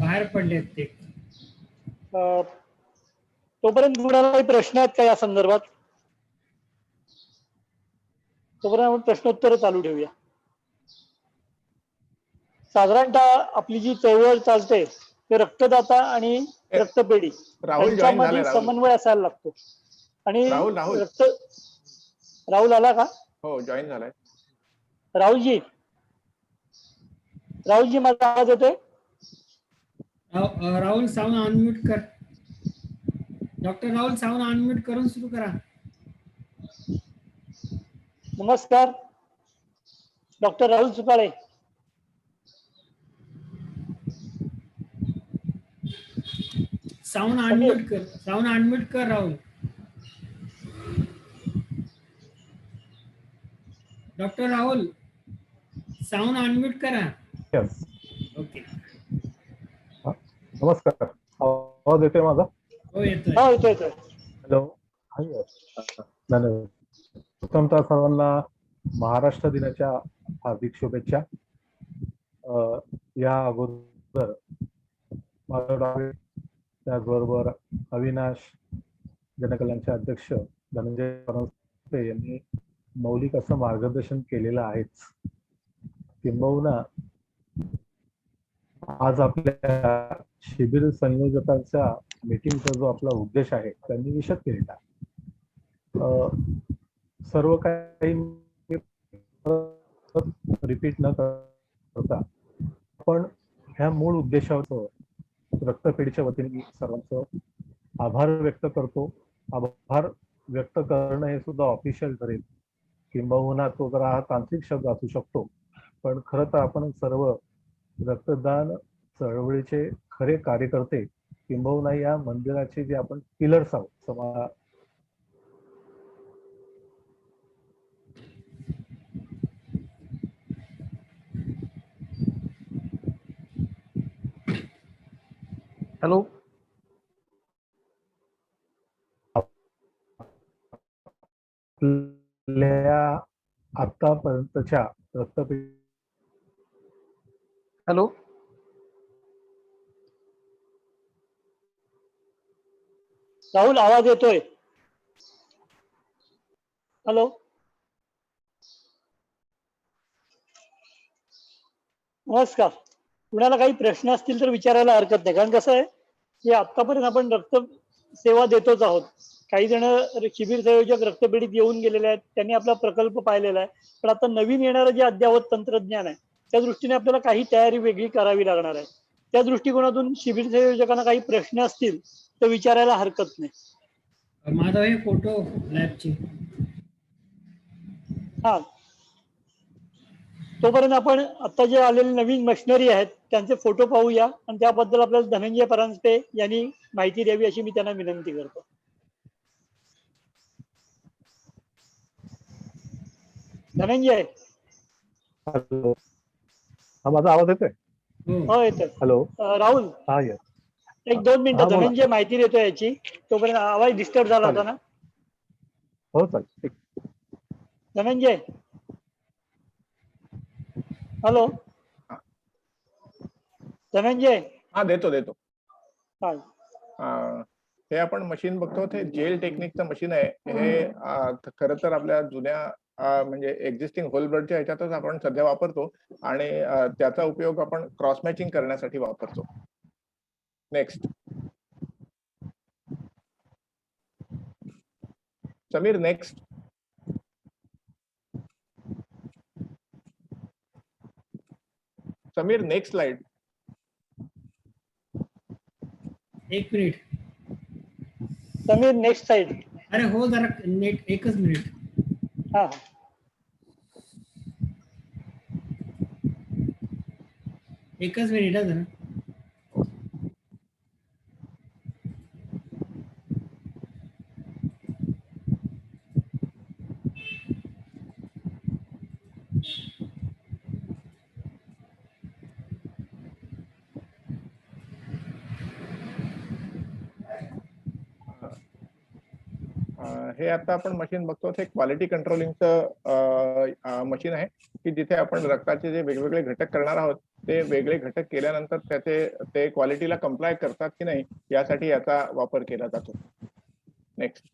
बाहेर पडलेत ते. तोपर्यंत कुणाला काही प्रश्न आहेत का या संदर्भात? तोपर्यंत आपण प्रश्नोत्तर चालू ठेवूया. साधारणतः आपली जी चळवळ चालते ते रक्तदाता आणि रक्तपेढी राहुल जॉईन यांच्यामध्ये झालाय. राहुल समन्वय असायला लागतो. आणि राहुल राहुल आला का? हो जॉईन झालाय. राहुलजी, राहुलजी माझा आवाज येतोय? राहुल साऊंड अनम्यूट कर. डॉक्टर राहुल साऊंड अनम्यूट करून सुरू करा. नमस्कार doctor Rahul Sukale. Sound unmute कर. साऊंड अनम्यूट कर Rahul. Doctor Rahul sound unmute करा. यस. ओके. नमस्कार. आवाज येतोय माझा? हो येतोय. हो येतोय येतोय. हॅलो. धन्यवाद. प्रथमतः सर्वांना महाराष्ट्र दिनाच्या हार्दिक शुभेच्छा. या अगोदर माधव डावे, त्याचबरोबर अविनाश, जनकल्याणचे अध्यक्ष धनंजय परांजपे यांनी मौलिक असं मार्गदर्शन केलेलं आहेच. किंबहुना आज आपल्या शिबिर संयोजकांच्या मीटिंगचा जो आपला उद्देश आहे त्यांनी विशद केलेला. सर्व काही रिपीट न करता पण ह्या मूळ उद्देशावर रक्तपेढीच्या वतीने मी सर्वांचं आभार व्यक्त करतो. आभार व्यक्त करणं हे सुद्धा ऑफिशियल ठरेल, किंबहुना तो जरा हा तांत्रिक शब्द असू शकतो, पण खरं तर आपण सर्व रक्तदान चळवळीचे खरे कार्यकर्ते, किंबहुना या मंदिराचे जे आपण पिलर्स आहोत. हॅलो. आपल्या आतापर्यंतच्या रक्तपेढी. हॅलो. राहुल आवाज येतोय? हॅलो. नमस्कार. कुणाला काही प्रश्न असतील तर विचारायला हरकत नाही. कारण कसं आहे की आतापर्यंत आपण रक्त सेवा देतोच आहोत. काही जण शिबिर संयोजक रक्तपेढीत येऊन गेलेले आहेत, त्यांनी आपला प्रकल्प पाहिलेला आहे. पण आता नवीन येणारं जे अद्ययावत तंत्रज्ञान आहे त्या दृष्टीने आपल्याला काही तयारी वेगळी करावी लागणार आहे. त्या दृष्टिकोनातून शिबिर संयोजकांना काही प्रश्न असतील तर विचारायला हरकत नाही. माधव हे फोटो लॅबचे. हा, तोपर्यंत आपण आता जे आलेले नवीन मशिनरी आहेत त्यांचे फोटो पाहूया आणि त्याबद्दल आपल्याला धनंजय परांजपे यांनी माहिती द्यावी अशी मी त्यांना विनंती करतो. धनंजय. हॅलो. हा माझा आवाज येतोय? हो येतोय. हॅलो. राहुल हा येस. एक 2 मिनिटं. हा, बोला. धनंजय माहिती देतो याची. तोपर्यंत आवाज डिस्टर्ब झाला होता ना. हो चालेल. धनंजय. हॅलो धनंजय. हा देतो. चालेल. हे आपण मशीन बघतो ते जेल टेक्निकचं मशीन आहे. हे खरं तर आपल्या जुन्या म्हणजे एक्झिस्टिंग होल ब्लडच्या ह्याच्यातच आपण सध्या वापरतो आणि त्याचा उपयोग आपण क्रॉस मॅचिंग करण्यासाठी वापरतो. Next Sameer, next. Sameer, next slide. 1 minute. Sameer next side. अरे हो जरा नेट 1च मिनिट. हा 1च मिनिट जरा. हे आता आपण मशीन बघतो ते क्वालिटी कंट्रोलिंगचं मशीन आहे की जिथे आपण रक्ताचे जे वेगवेगळे घटक करणार आहोत ते वेगळे घटक केल्यानंतर ते क्वालिटीला कंप्लाय करतात की नाही यासाठी याचा वापर केला जातो. नेक्स्ट.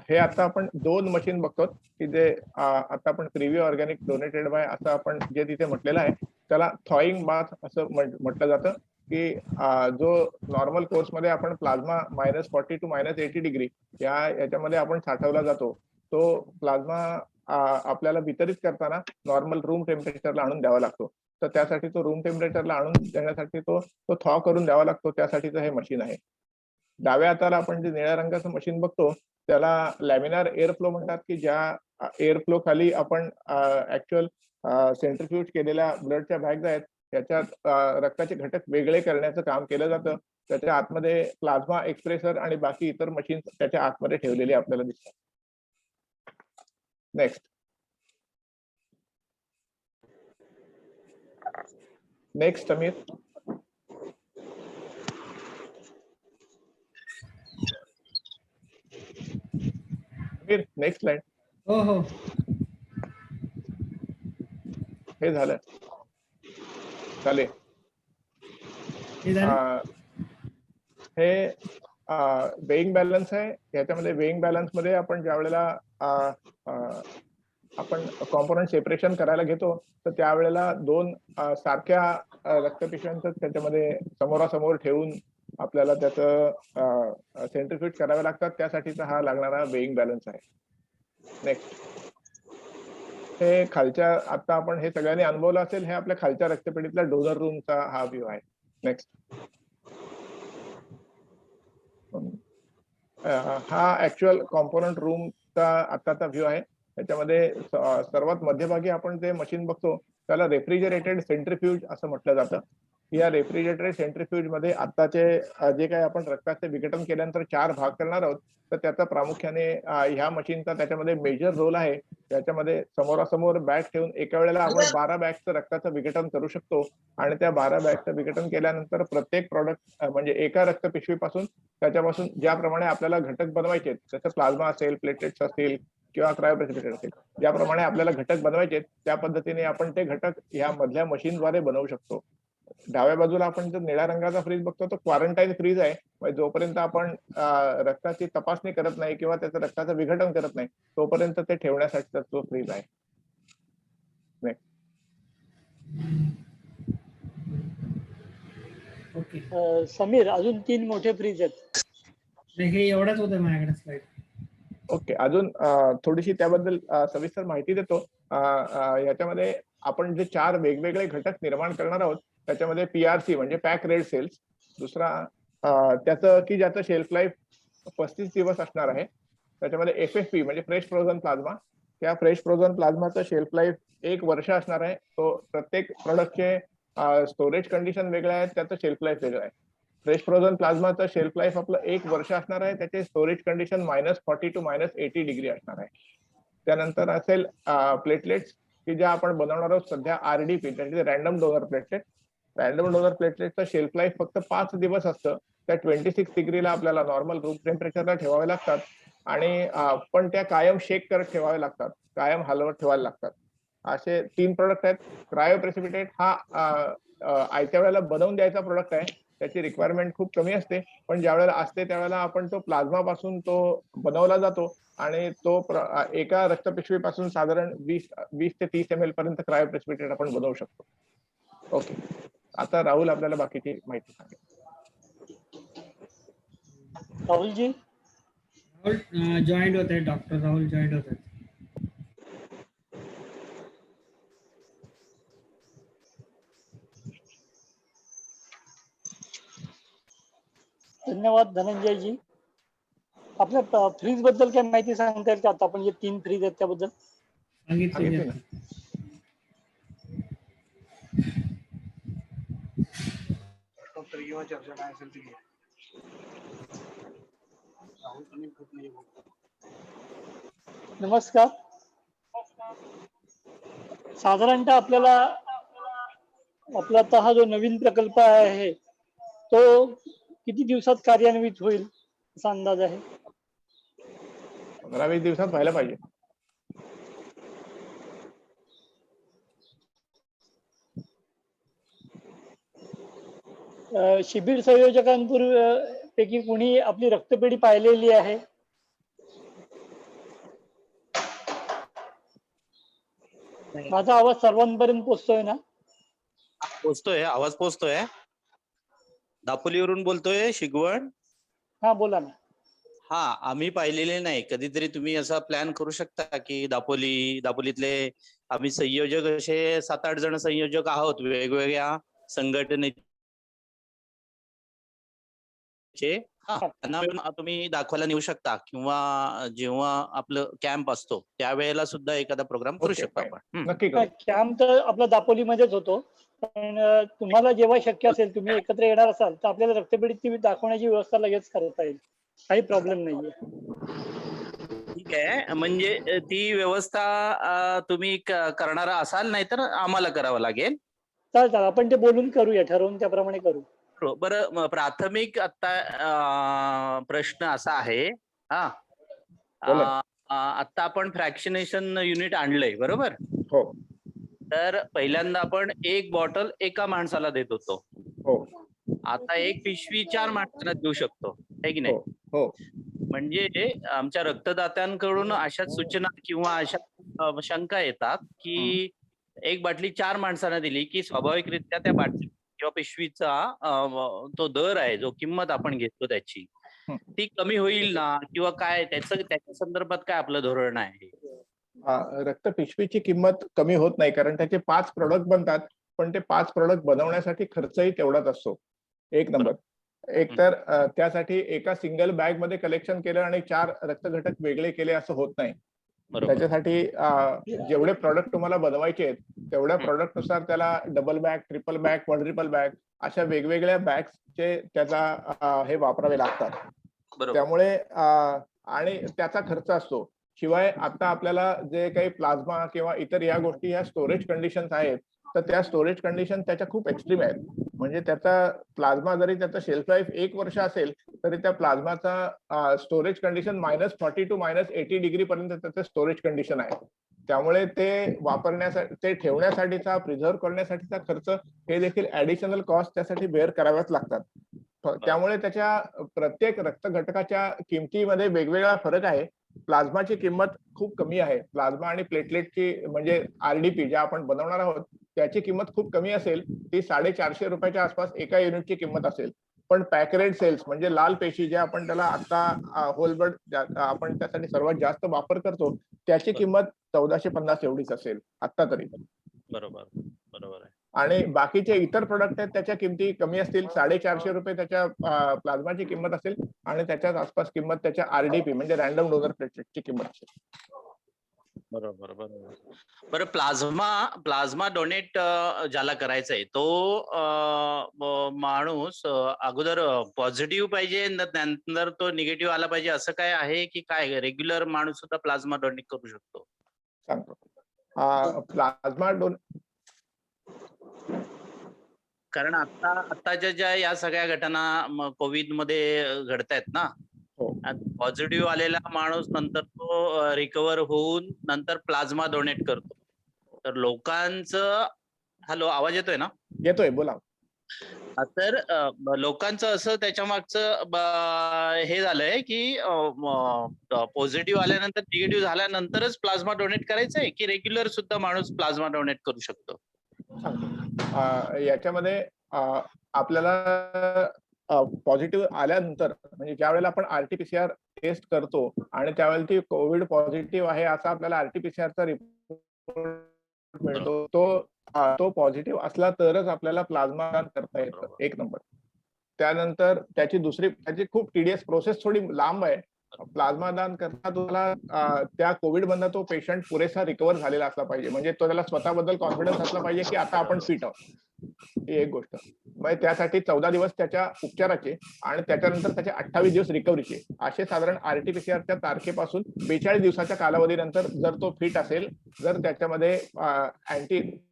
हे आता आपण 2 मशीन बघतो की जे आता आपण प्रिव्ह्यू ऑर्गॅनिक डोनेटेड बाय असं आपण जे तिथे म्हटलेलं आहे त्याला थॉईंग बाथ असं म्हटलं जातं की जो नॉर्मल कोर्स मध्ये आपण प्लाझ्मा -40 to -80 डिग्री याच्यामध्ये आपण साठवला जातो. तो प्लाझ्मा आपल्याला वितरित करताना नॉर्मल रूम टेम्परेचरला आणून द्यावा लागतो. तर त्यासाठी तो रूम टेम्परेचरला आणून देण्यासाठी तो थॉ करून द्यावा लागतो. त्यासाठीचं हे मशीन आहे. डाव्या हाताला आपण जे निळ्या रंगाचं मशीन बघतो त्याला लॅमिनार एअर फ्लो म्हणतात की ज्या एअर फ्लो खाली आपण ऍक्च्युअल सेंट्रिफ्यूज केलेल्या ब्लडच्या बॅग्स आहेत त्याच्यात रक्ताचे घटक वेगळे करण्याचं काम केलं जातं. त्याच्या आतमध्ये प्लाझ्मा एक्सप्रेसर आणि बाकी इतर मशीन त्याच्या आतमध्ये ठेवलेली आपल्याला दिसतात. Next. Next Sameer. Sameer, next slide. हो हो. हे झालं. चालेल. हे झालं. हे वेइंग बॅलन्स आहे. याच्यामध्ये वेइंग बॅलन्स मध्ये आपण ज्या वेळेला आपण कॉम्पोनंट सेपरेशन करायला घेतो तर त्यावेळेला 2 सारख्या रक्तपिशव्यांचं त्याच्यामध्ये समोरासमोर ठेवून आपल्याला त्याचं सेंट्रिफ्यूज करावे लागतात. त्यासाठीचा हा लागणारा वेइंग बॅलन्स आहे. नेक्स्ट. हे खालच्या आता आपण हे सगळ्यांनी अनुभवलं असेल हे आपल्या खालच्या रक्तपेढीतल्या डोनर रूमचा हा व्ह्यू आहे. नेक्स्ट. हा ऍक्च्युअल कॉम्पोनंट रूमचा आताचा व्ह्यू आहे. त्याच्यामध्ये सर्वात मध्यभागी आपण जे मशीन बघतो त्याला रेफ्रिजरेटेड सेंट्रिफ्यूज असं म्हटलं जातं. या रेफ्रिजरेटेड सेंट्रिफ्यूज मध्ये आताचे जे काही आपण रक्ताचे विघटन केल्यानंतर 4 भाग करणार आहोत तर त्याचा प्रामुख्याने ह्या मशीनचा त्याच्यामध्ये मेजर रोल आहे. त्याच्यामध्ये समोरासमोर बॅग ठेवून एका वेळेला आपण 12 बॅगचं रक्ताचं विघटन करू शकतो आणि त्या 12 बॅगचं विघटन केल्यानंतर प्रत्येक प्रॉडक्ट म्हणजे एका रक्तपिशवीपासून त्याच्यापासून ज्याप्रमाणे आपल्याला घटक बनवायचे जसं प्लाझ्मा असेल, प्लेटलेट्स असतील किंवा क्रायोप्रेसिपिटेट असेल ज्याप्रमाणे आपल्याला घटक बनवायचे त्या पद्धतीने आपण ते घटक ह्या मधल्या मशीनद्वारे बनवू शकतो. डाव्या बाजूला आपण जो निळ्या रंगाचा फ्रीज बघतो तो क्वारंटाईन फ्रीज आहे. म्हणजे जोपर्यंत आपण रक्ताची तपासणी करत नाही किंवा त्याचं रक्ताचं विघटन करत नाही तोपर्यंत ते ठेवण्यासाठी तो फ्रीज आहे. ओके. समीर अजून 3 मोठे फ्रीज आहेत. हे एवढंच होतं माझ्याकडे स्लाइड. ओके. अजून थोडीशी त्याबद्दल सविस्तर माहिती देतो. याच्यामध्ये आपण जे 4 वेगवेगळे घटक निर्माण करणार आहोत त्याच्यामध्ये PRC म्हणजे पॅक रेड सेल्स, दुसरा त्याचं की ज्याचं शेल्फ लाईफ 35 दिवस असणार आहे. त्याच्यामध्ये FFP म्हणजे फ्रेश फ्रोझन प्लाझ्मा, त्या फ्रेश फ्रोझन प्लाझ्माचं शेल्फ लाईफ 1 वर्ष असणार आहे. तो प्रत्येक प्रोडक्टचे स्टोरेज कंडिशन वेगळं आहे, त्याचं शेल्फ लाईफ वेगळं आहे. फ्रेश फ्रोझन प्लाझ्माचं शेल्फ लाईफ आपलं 1 वर्ष असणार आहे. त्याचे स्टोरेज कंडिशन -40 to -80 डिग्री असणार आहे. त्यानंतर असेल प्लेटलेट्स की ज्या आपण बनवणार आहोत सध्या RDP म्हणजे random donor platelet. Random donor प्लेटलेटचं शेल्फ लाईफ फक्त 5 दिवस असतं. त्या 26 डिग्रीला आपल्याला नॉर्मल रूम टेम्परेचरला ठेवावे लागतात आणि पण त्या कायम शेक करत ठेवावे लागतात, कायम हलवत ठेवायला लागतात. असे 3 प्रोडक्ट आहेत. क्रायोप्रेसिपिटेट हा आयत्या वेळेला बनवून द्यायचा प्रोडक्ट आहे. त्याची रिक्वायरमेंट खूप कमी असते, पण ज्या वेळेला असते त्यावेळेला आपण तो प्लाझ्मा पासून तो बनवला जातो आणि तो एका रक्तपिशवीपासून साधारण 20 ते 30 ml पर्यंत क्रायोप्रेसिपिटेट आपण बनवू शकतो. ओके, आता राहुल आपल्याला बाकीची माहिती सांगेल. राहुलजी. राहुल जॉईंट होत आहे, डॉक्टर राहुल जॉईंट होत आहेत. धन्यवाद धनंजयजी. आपल्या फ्रीज बद्दल काय माहिती सांगता येईल का? आता आपण जे 3 फ्रीज आहेत त्याबद्दल सांगितलं ना. नमस्कार. साधारणतः आपल्याला आपला आता हा जो नवीन प्रकल्प आहे तो किती दिवसात कार्यान्वित होईल असा अंदाज आहे? 15-20 दिवसात व्हायला पाहिजे. शिबिर संयोजकांपैकी कोणी आपली रक्तपेढी पाहिलेली आहे? माझा आवाज सर्वांपर्यंत पोहोचतोय ना? पोचतोय, आवाज पोचतोय. दापोलीवरून बोलतोय शिगवण. हा बोला ना. हा, आम्ही पाहिलेले नाही. कधीतरी तुम्ही असा प्लॅन करू शकता की दापोलीतले आम्ही संयोजक असे 7-8 जण संयोजक आहोत वेगवेगळ्या संघटनेचे. त्यांना तुम्ही दाखवायला नेऊ शकता किंवा जेव्हा आपलं कॅम्प असतो त्यावेळेला सुद्धा एखादा प्रोग्राम करू शकतो आपण. नक्की करू. कॅम्प तर आपला दापोलीमध्येच होतो, पण तुम्हाला जेव्हा शक्य असेल तुम्ही एकत्र येणार असाल तर आपल्याला रक्तपेढी ती दाखवण्याची व्यवस्था लगेच करता येईल, काही प्रॉब्लेम नाहीये. ठीक आहे, म्हणजे ती व्यवस्था तुम्ही करणार असाल, नाही तर आम्हाला करावं लागेल. चालेल, आपण ते बोलून करूया, ठरवून त्याप्रमाणे करू. बरं, प्राथमिक आता प्रश्न असा आहे. हा, आता आपण फ्रॅक्शनेशन युनिट आणलंय बरोबर? हो. तर पहिल्यांदा आपण 1 बॉटल एका माणसाला देत होतो. हो. आता 1 पिशवी 4 माणसांना देऊ शकतो, है की नाही? हो. म्हणजे आमच्या रक्तदात्यांकडून अशाच सूचना किंवा अशा शंका येतात की 1 बाटली 4 माणसांना दिली की स्वाभाविकरित्या त्या बाटली किंवा पिशवीचा तो दर आहे, जो किंमत आपण घेतो त्याची, ती कमी होईल ना, किंवा काय त्याच्या संदर्भात काय आपलं धोरण आहे? रक्त पिशवीची किंमत कमी होत नाही, कारण त्याचे 5 प्रोडक्ट बनतात, पण ते 5 प्रोडक्ट बनवण्यासाठी खर्चही तेवढाच असतो. 1 नंबर. एक तर त्यासाठी एका सिंगल बॅग मध्ये कलेक्शन केलं आणि 4 रक्तघटक वेगळे केले असं होत नाही. त्याच्यासाठी जेवढे प्रोडक्ट तुम्हाला बनवायचे आहेत तेवढ्या प्रोडक्ट नुसार त्याला double bag, triple bag, quadruple bag अशा वेगवेगळ्या बॅग्सचे त्याचा हे वापरावे लागतात. त्यामुळे आणि त्याचा खर्च असतो. शिवाय आता आपल्याला जे काही प्लाझ्मा किंवा इतर या गोष्टी ह्या स्टोरेज कंडिशन्स आहेत, तर त्या स्टोरेज कंडिशन त्याच्या खूप एक्स्ट्रीम आहेत. म्हणजे त्याचा प्लाझ्मा जरी त्याचा शेल्फ लाईफ 1 वर्ष असेल तरी त्या प्लाझ्माचा स्टोरेज कंडिशन -40 to -80 डिग्री पर्यंत त्याचं स्टोरेज कंडिशन आहे. त्यामुळे ते वापरण्यासाठी, ते ठेवण्यासाठीचा, प्रिझर्व्ह करण्यासाठीचा खर्च हे देखील ऍडिशनल कॉस्ट त्यासाठी बेअर कराव्याच लागतात. त्यामुळे त्याच्या प्रत्येक रक्त घटकाच्या किमतीमध्ये वेगवेगळा फरक आहे. प्लाझ्माची किंमत खूप कमी आहे. प्लाझ्मा आणि प्लेटलेटची म्हणजे RDP ज्या आपण बनवणार आहोत त्याची किंमत खूप कमी असेल. ती ₹450 आसपास एका युनिटची किंमत असेल. पण पॅकरेड सेल्स म्हणजे लाल पेशी ज्या आपण त्याला आता होल ब्लड आपण त्यासाठी सर्वात जास्त वापर करतो, त्याची किंमत 1450 एवढीच असेल आता तरी. बरोबर आहे. आणि बाकीचे इतर प्रोडक्ट आहेत त्याच्या किमती कमी असतील. ₹450 त्याच्या प्लाझ्माची किंमत असेल आणि त्याच्याच आसपास किंमत त्याच्या RDP म्हणजे रॅन्डम डोनर प्लेटलेटची किंमत असेल. बरोबर. बरं, प्लाझ्मा डोनेट ज्याला करायचंय तो माणूस अगोदर पॉझिटिव्ह पाहिजे, नंतर तो निगेटिव्ह आला पाहिजे, असं काय आहे की काय रेग्युलर माणूस सुद्धा प्लाझ्मा डोनेट करू शकतो? सांगतो. प्लाझ्मा कारण आताच्या ज्या या सगळ्या घटना कोविड मध्ये घडतायत ना, पॉझिटिव्ह आलेला माणूस नंतर तो रिकव्हर होऊन नंतर प्लाझ्मा डोनेट करतो. तर लोकांचं, हॅलो, आवाज येतोय ना? येतोय, बोला. तर लोकांचं असं त्याच्या मागचं हे झालंय की पॉझिटिव्ह आल्यानंतर निगेटिव्ह झाल्यानंतरच प्लाझ्मा डोनेट करायचंय की रेग्युलर सुद्धा माणूस प्लाझ्मा डोनेट करू शकतो? सांगतो. याच्यामध्ये आपल्याला पॉझिटिव्ह आल्यानंतर म्हणजे ज्या वेळेला आपण RT-PCR टेस्ट करतो आणि त्यावेळेला ती कोविड पॉझिटिव्ह आहे असा आपल्याला RT-PCR रिपोर्ट मिळतो, तो पॉझिटिव्ह असला तरच आपल्याला प्लाझ्मा दान करता येतं. बरोबर. 1 नंबर. त्यानंतर त्याची खूप टीडीएस प्रोसेस थोडी लांब आहे. प्लाझ्मा दान करता तुम्हाला त्या कोविड मधनं तो पेशंट पुरेसा रिकव्हर झालेला असला पाहिजे. म्हणजे तो त्याला स्वतःबद्दल कॉन्फिडन्स असला पाहिजे की आता आपण फिट आहोत. ही एक गोष्ट. मग त्यासाठी 14 दिवस त्याच्या उपचाराचे आणि त्याच्यानंतर त्याचे 28 दिवस रिकव्हरीचे असे साधारण RT-PCRच्या तारखेपासून 42 दिवसाच्या कालावधीनंतर जर तो फिट असेल, जर त्याच्यामध्ये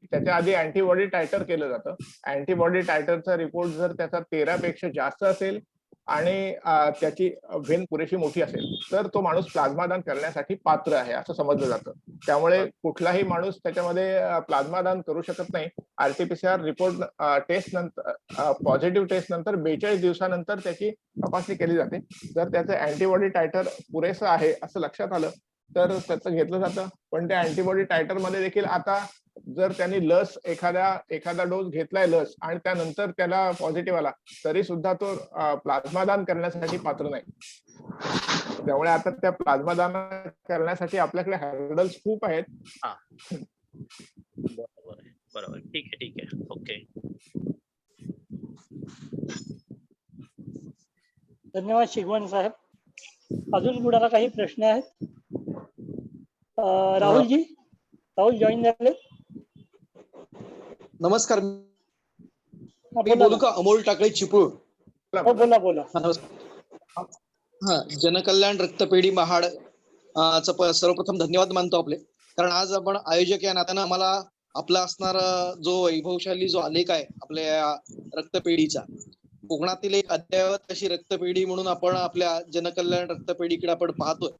त्याच्या आधी अँटीबॉडी टायटर केलं जातं. अँटीबॉडी टायटरचा रिपोर्ट जर त्याचा 13 पेक्षा जास्त असेल आणि त्याची व्हेन पुरेशी मोठी असेल तर तो माणूस प्लाझ्मा दान करण्यासाठी पात्र आहे असं समजलं जातं. त्यामुळे कुठलाही माणूस त्याच्यामध्ये प्लाझ्मा दान करू शकत नाही. RT-PCR रिपोर्ट टेस्ट नंतर पॉझिटिव्ह टेस्ट नंतर 42 दिवसानंतर त्याची तपासणी केली जाते. जर त्याचं अँटीबॉडी टायटर पुरेसं आहे असं लक्षात आलं तर त्याचं घेतलं जातं. पण त्या अँटीबॉडी टायटर मध्ये देखील आता जर त्यांनी लस एखादा डोस घेतलाय लस आणि त्यानंतर त्याला पॉझिटिव्ह आला तरी सुद्धा तो प्लाझ्मा दान करण्यासाठी पात्र नाही. त्यामुळे आता त्या प्लाझ्मा दान करण्यासाठी आपल्याकडे हर्डल्स खूप आहेत. बरोबर आहे. बरोबर. ठीक आहे. ओके. धन्यवाद शिगवण साहेब. अजून कुणाला काही प्रश्न आहेत? राहुल जॉईन झाले. नमस्कार. हा, मी बोला बोलू ना. का? अमोल टाकळे, चिपळूण. हो, बोला. हा, जनकल्याण रक्तपेढी महाड सर्वप्रथम धन्यवाद मानतो आपले. कारण आज आपण आयोजक या नात्यानं आम्हाला आपला असणारा जो वैभवशाली जो आलेख आहे आपल्या रक्तपेढीचा, कोकणातील एक अद्ययावत अशी रक्तपेढी म्हणून आपण आपल्या जनकल्याण रक्तपेढीकडे आपण पाहतोय.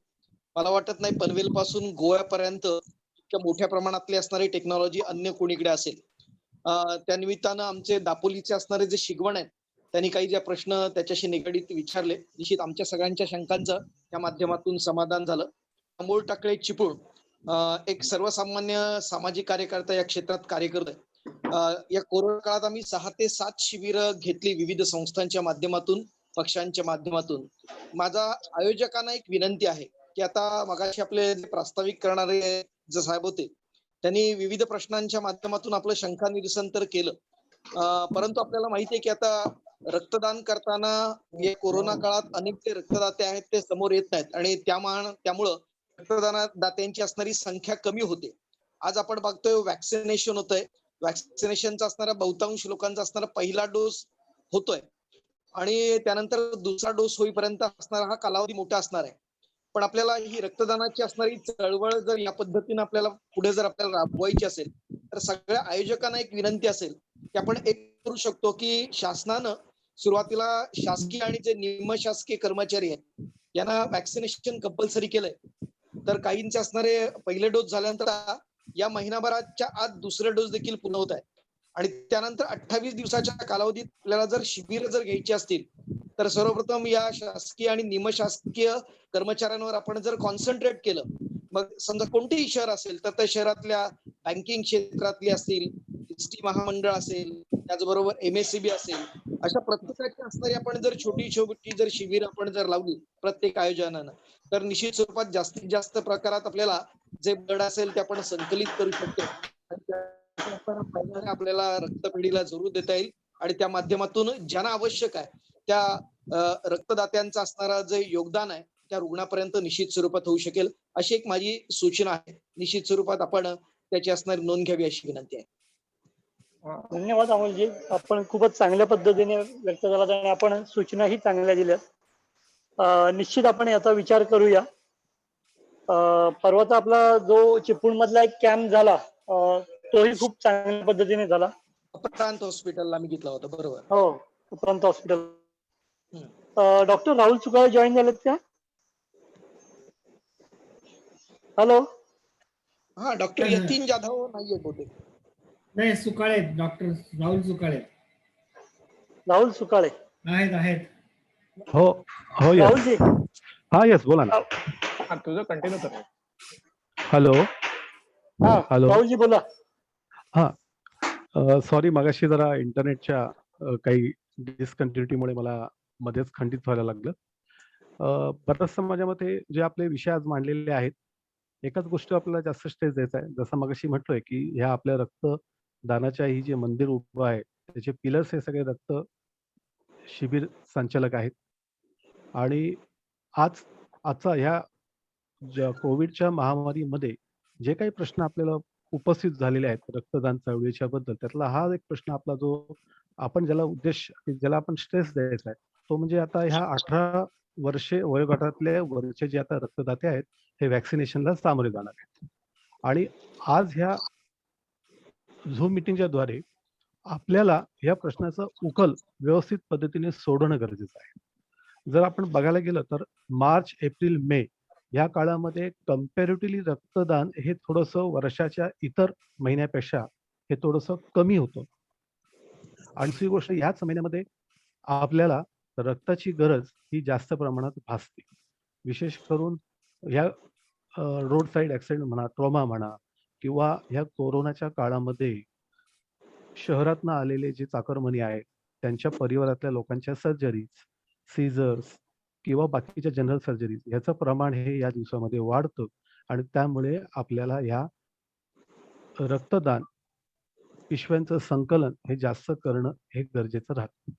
मला वाटत नाही पनवेल पासून गोव्यापर्यंत इतक्या मोठ्या प्रमाणातली असणारी टेक्नॉलॉजी अन्य कोणीकडे असेल. त्या निमित्तानं आमचे दापोलीचे असणारे जे शिगवण आहेत त्यांनी काही जे प्रश्न त्याच्याशी निगडीत विचारले, निश्चित आमच्या सगळ्यांच्या शंकांचं त्या माध्यमातून समाधान झालं. अमोल टाकळे, चिपळूण, एक सर्वसामान्य सामाजिक कार्यकर्ता या क्षेत्रात कार्य करतोय. या कोरोना काळात आम्ही 6 ते 7 शिबिरं घेतली विविध संस्थांच्या माध्यमातून, पक्षांच्या माध्यमातून. माझा आयोजकांना एक विनंती आहे की आता मगाशी आपले प्रास्ताविक करणारे जे साहेब होते त्यांनी विविध प्रश्नांच्या माध्यमातून आपलं शंका निरसन तर केलं, परंतु आपल्याला माहिती आहे की आता रक्तदान करताना या कोरोना काळात अनेक जे रक्तदाते आहेत ते समोर येत नाहीत आणि त्यामुळं रक्तदात्यांची असणारी संख्या कमी होते. आज आपण बघतोय वॅक्सिनेशन होतंय. वॅक्सिनेशनचा असणारा बहुतांश लोकांचा असणारा पहिला डोस होतोय आणि त्यानंतर दुसरा डोस होईपर्यंत असणारा हा कालावधी मोठा असणार आहे. पण आपल्याला ही रक्तदानाची असणारी चळवळ जर या पद्धतीने आपल्याला पुढे जर आपल्याला राबवायची असेल तर सगळ्या आयोजकांना एक विनंती असेल की आपण एक करू शकतो की शासनानं सुरुवातीला शासकीय आणि जे निम शासकीय कर्मचारी आहेत यांना वॅक्सिनेशन कंपल्सरी केलंय. तर काहींचे असणारे पहिले डोस झाल्यानंतर या महिनाभराच्या आत दुसरे डोस देखील पूर्ण होत आहे आणि त्यानंतर 28 दिवसाच्या कालावधीत आपल्याला जर शिबिर जर घ्यायची असतील तर सर्वप्रथम या शासकीय आणि निमशासकीय कर्मचाऱ्यांवर आपण जर कॉन्सन्ट्रेट केलं, मग समजा कोणतेही शहर असेल तर त्या शहरातल्या बँकिंग क्षेत्रातली असतील, एसटी महामंडळ असेल, त्याचबरोबर MSCB असेल, अशा प्रत्येकाची असणारी आपण जर छोटी जर शिबिर आपण जर लावली प्रत्येक आयोजनानं तर निश्चित स्वरूपात जास्तीत जास्त प्रकारात आपल्याला जे बळ असेल ते आपण संकलित करू शकतो. आपल्याला रक्तपेढीला जरूर देता येईल आणि त्या माध्यमातून ज्यांना आवश्यक आहे त्या रक्तदात्यांचं असणारं जे योगदान आहे त्या रुग्णापर्यंत निश्चित स्वरूपात होऊ शकेल अशी एक माझी सूचना आहे. निश्चित स्वरूपात आपण त्याची असणारी नोंद घ्यावी अशी विनंती आहे. धन्यवाद अमोलजी. आपण खूपच चांगल्या पद्धतीने व्यक्त झाला आणि आपण सूचनाही चांगल्या दिल्या. निश्चित आपण याचा विचार करूया. परवाचा आपला जो चिपळूण मधला एक कॅम्प झाला तोही खूप चांगल्या पद्धतीने झाला. प्रांत हॉस्पिटलला मी घेतला होता. बरोबर. हो, प्रांत hospital. Doctor Rahul Sukale join झालेत का? हॅलो. हा, डॉक्टर यतीन जाधव नाहीये बहुतेक. नाही, सुकाळे, डॉक्टर राहुल सुकाळे. राहुल सुकाळे. आहेत. हो हो यस. राहुलजी, हा यस बोला ना. हा, तुझं कंटिन्यू कर. हॅलो हा हॅलो. राहुलजी बोला. हा सॉरी, मगाशी जरा इंटरनेटच्या काही डिस्कंटिन्युटीमुळे मला मध्येच खंडित व्हायला लागलं. बरंचसं माझ्या मते जे आपले विषय आज मांडलेले आहेत, एकाच गोष्टी आपल्याला जास्त स्ट्रेस द्यायचा आहे. जसं मगाशी म्हटलोय की ह्या आपल्या रक्तदानाच्या ही जे मंदिर उभं आहे त्याचे पिलर्स हे सगळे रक्त शिबिर संचालक आहेत. आणि आजचा ह्या कोविडच्या महामारीमध्ये जे काही प्रश्न आपल्याला उपस्थित झालेले आहेत रक्तदान चळवळीच्या बद्दल, त्यातला हा एक प्रश्न आपला जो आपण ज्याला आपण स्ट्रेस द्यायचा आहे, तो म्हणजे आता ह्या 18 वर्षे वयोगटातल्या वरचे जे आता रक्तदाते आहेत हे व्हॅक्सिनेशनला सामोरे जाणार आहेत. आणि आज ह्या झूम मिटिंगच्या द्वारे आपल्याला या प्रश्नाचा उकल व्यवस्थित पद्धतीने सोडवणं गरजेचं आहे. जर आपण बघायला गेलं तर मार्च, एप्रिल, मे या काळामध्ये कम्पॅरेटिव्हली रक्तदान हे थोडंसं वर्षाच्या इतर महिन्यापेक्षा हे थोडंसं कमी होतं. आणि दुसरी गोष्ट, याच महिन्यामध्ये आपल्याला रक्ताची गरज ही जास्त प्रमाणात भासते. विशेष करून ह्या रोड साईड ऍक्सिडेंट म्हणा, ट्रॉमा म्हणा, किंवा ह्या कोरोनाच्या काळामध्ये शहरातनं आलेले जे चाकरमनी आहेत त्यांच्या परिवारातल्या लोकांच्या सर्जरीज, सीझर्स किंवा बाकीच्या जनरल सर्जरीज याचं प्रमाण हे या दिवसामध्ये वाढतं. आणि त्यामुळे आपल्याला ह्या रक्तदान पिशव्यांचं संकलन हे जास्त करणं हे गरजेचं राहतं.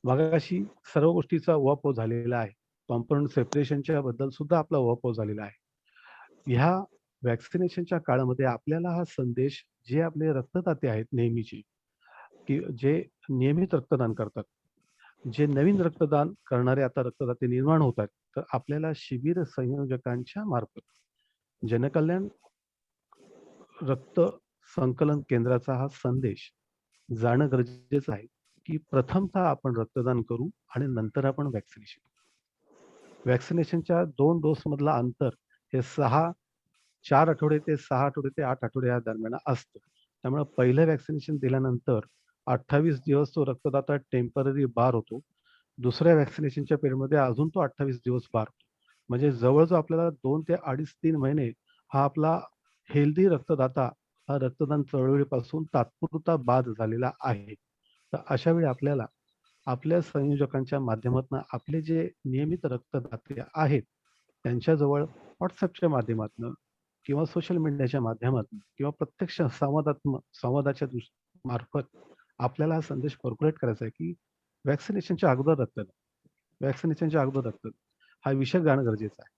मगाशी सर्व गोष्टीचा उहापोह झालेला आहे. कॉम्पाउंड सेपरेशनच्या बद्दल सुद्धा आपला उहापोह झालेला आहे. ह्या व्हॅक्सिनेशनच्या काळामध्ये आपल्याला हा संदेश, जे आपले रक्तदाते आहेत नेहमीचे, की जे नियमित रक्तदान करतात, जे नवीन रक्तदान करणारे आता रक्तदाते निर्माण होत आहेत, तर आपल्याला शिबिर संयोजकांच्या मार्फत जनकल्याण रक्त संकलन केंद्राचा हा संदेश जाणं गरजेचं आहे की प्रथमतः आपण रक्तदान करू आणि नंतर आपण व्हॅक्सिनेशन. व्हॅक्सिनेशनच्या 2 डोस मधला अंतर हे 4 आठवडे ते 6 आठवडे ते 8 आठवडे या दरम्यान असतं. त्यामुळे पहिलं व्हॅक्सिनेशन दिल्यानंतर 28 दिवस तो रक्तदाता टेम्पररी बार होतो. दुसऱ्या व्हॅक्सिनेशनच्या पिरियडमध्ये अजून तो 28 दिवस बार होतो. म्हणजे जवळजवळ आपल्याला 2 ते 2.5-3 महिने हा आपला हेल्दी रक्तदाता हा रक्तदान चळवळीपासून तात्पुरता बाद झालेला आहे. तर अशा वेळी आपल्याला आपल्या संयोजकांच्या माध्यमातून आपले जे नियमित रक्तदाते आहेत त्यांच्याजवळ व्हॉट्सअपच्या माध्यमातून किंवा सोशल मीडियाच्या माध्यमातून किंवा प्रत्यक्ष संवादाच्या मार्फत आपल्याला हा संदेश पर्क्युलेट करायचा आहे की व्हॅक्सिनेशनच्या अगोदर रक्तदान हा विषय जाणं गरजेचं आहे.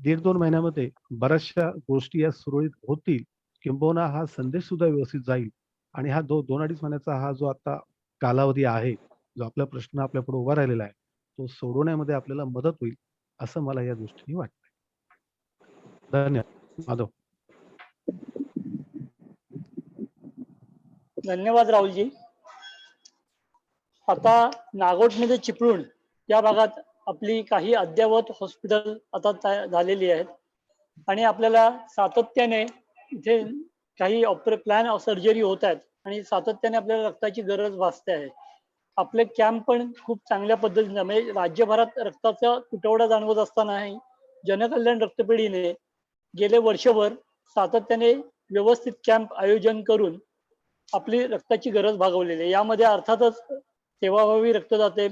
1.5-2 महिन्यामध्ये बऱ्याचशा गोष्टी या सुरळीत होतील, किंबहुना हा संदेश सुद्धा व्यवस्थित जाईल. आणि हा 2-2.5 महिन्याचा हा जो आता कालावधी आहे, जो आपला प्रश्न आपल्या पुढे उभा राहिलेला आहे, तो सोडवण्यामध्ये आपल्याला मदत होईल असं मला या दृष्टीने वाटतंय. धन्यवाद. माधव. धन्यवाद राहुलजी. आता नागोठणे चिपळूण या भागात आपली काही अद्ययावत हॉस्पिटल आता झालेली आहेत आणि आपल्याला सातत्याने इथे काही प्लॅन सर्जरी होत आहेत आणि सातत्याने आपल्याला रक्ताची गरज भासते आहे. आपले कॅम्प पण खूप चांगल्या पद्धतीने, म्हणजे राज्यभरात रक्ताचा तुटवडा जाणवत असतानाही जनकल्याण रक्तपेढीने गेले वर्षभर सातत्याने व्यवस्थित कॅम्प आयोजन करून आपली रक्ताची गरज भागवलेली आहे. यामध्ये अर्थातच सेवाभावी रक्तदाते,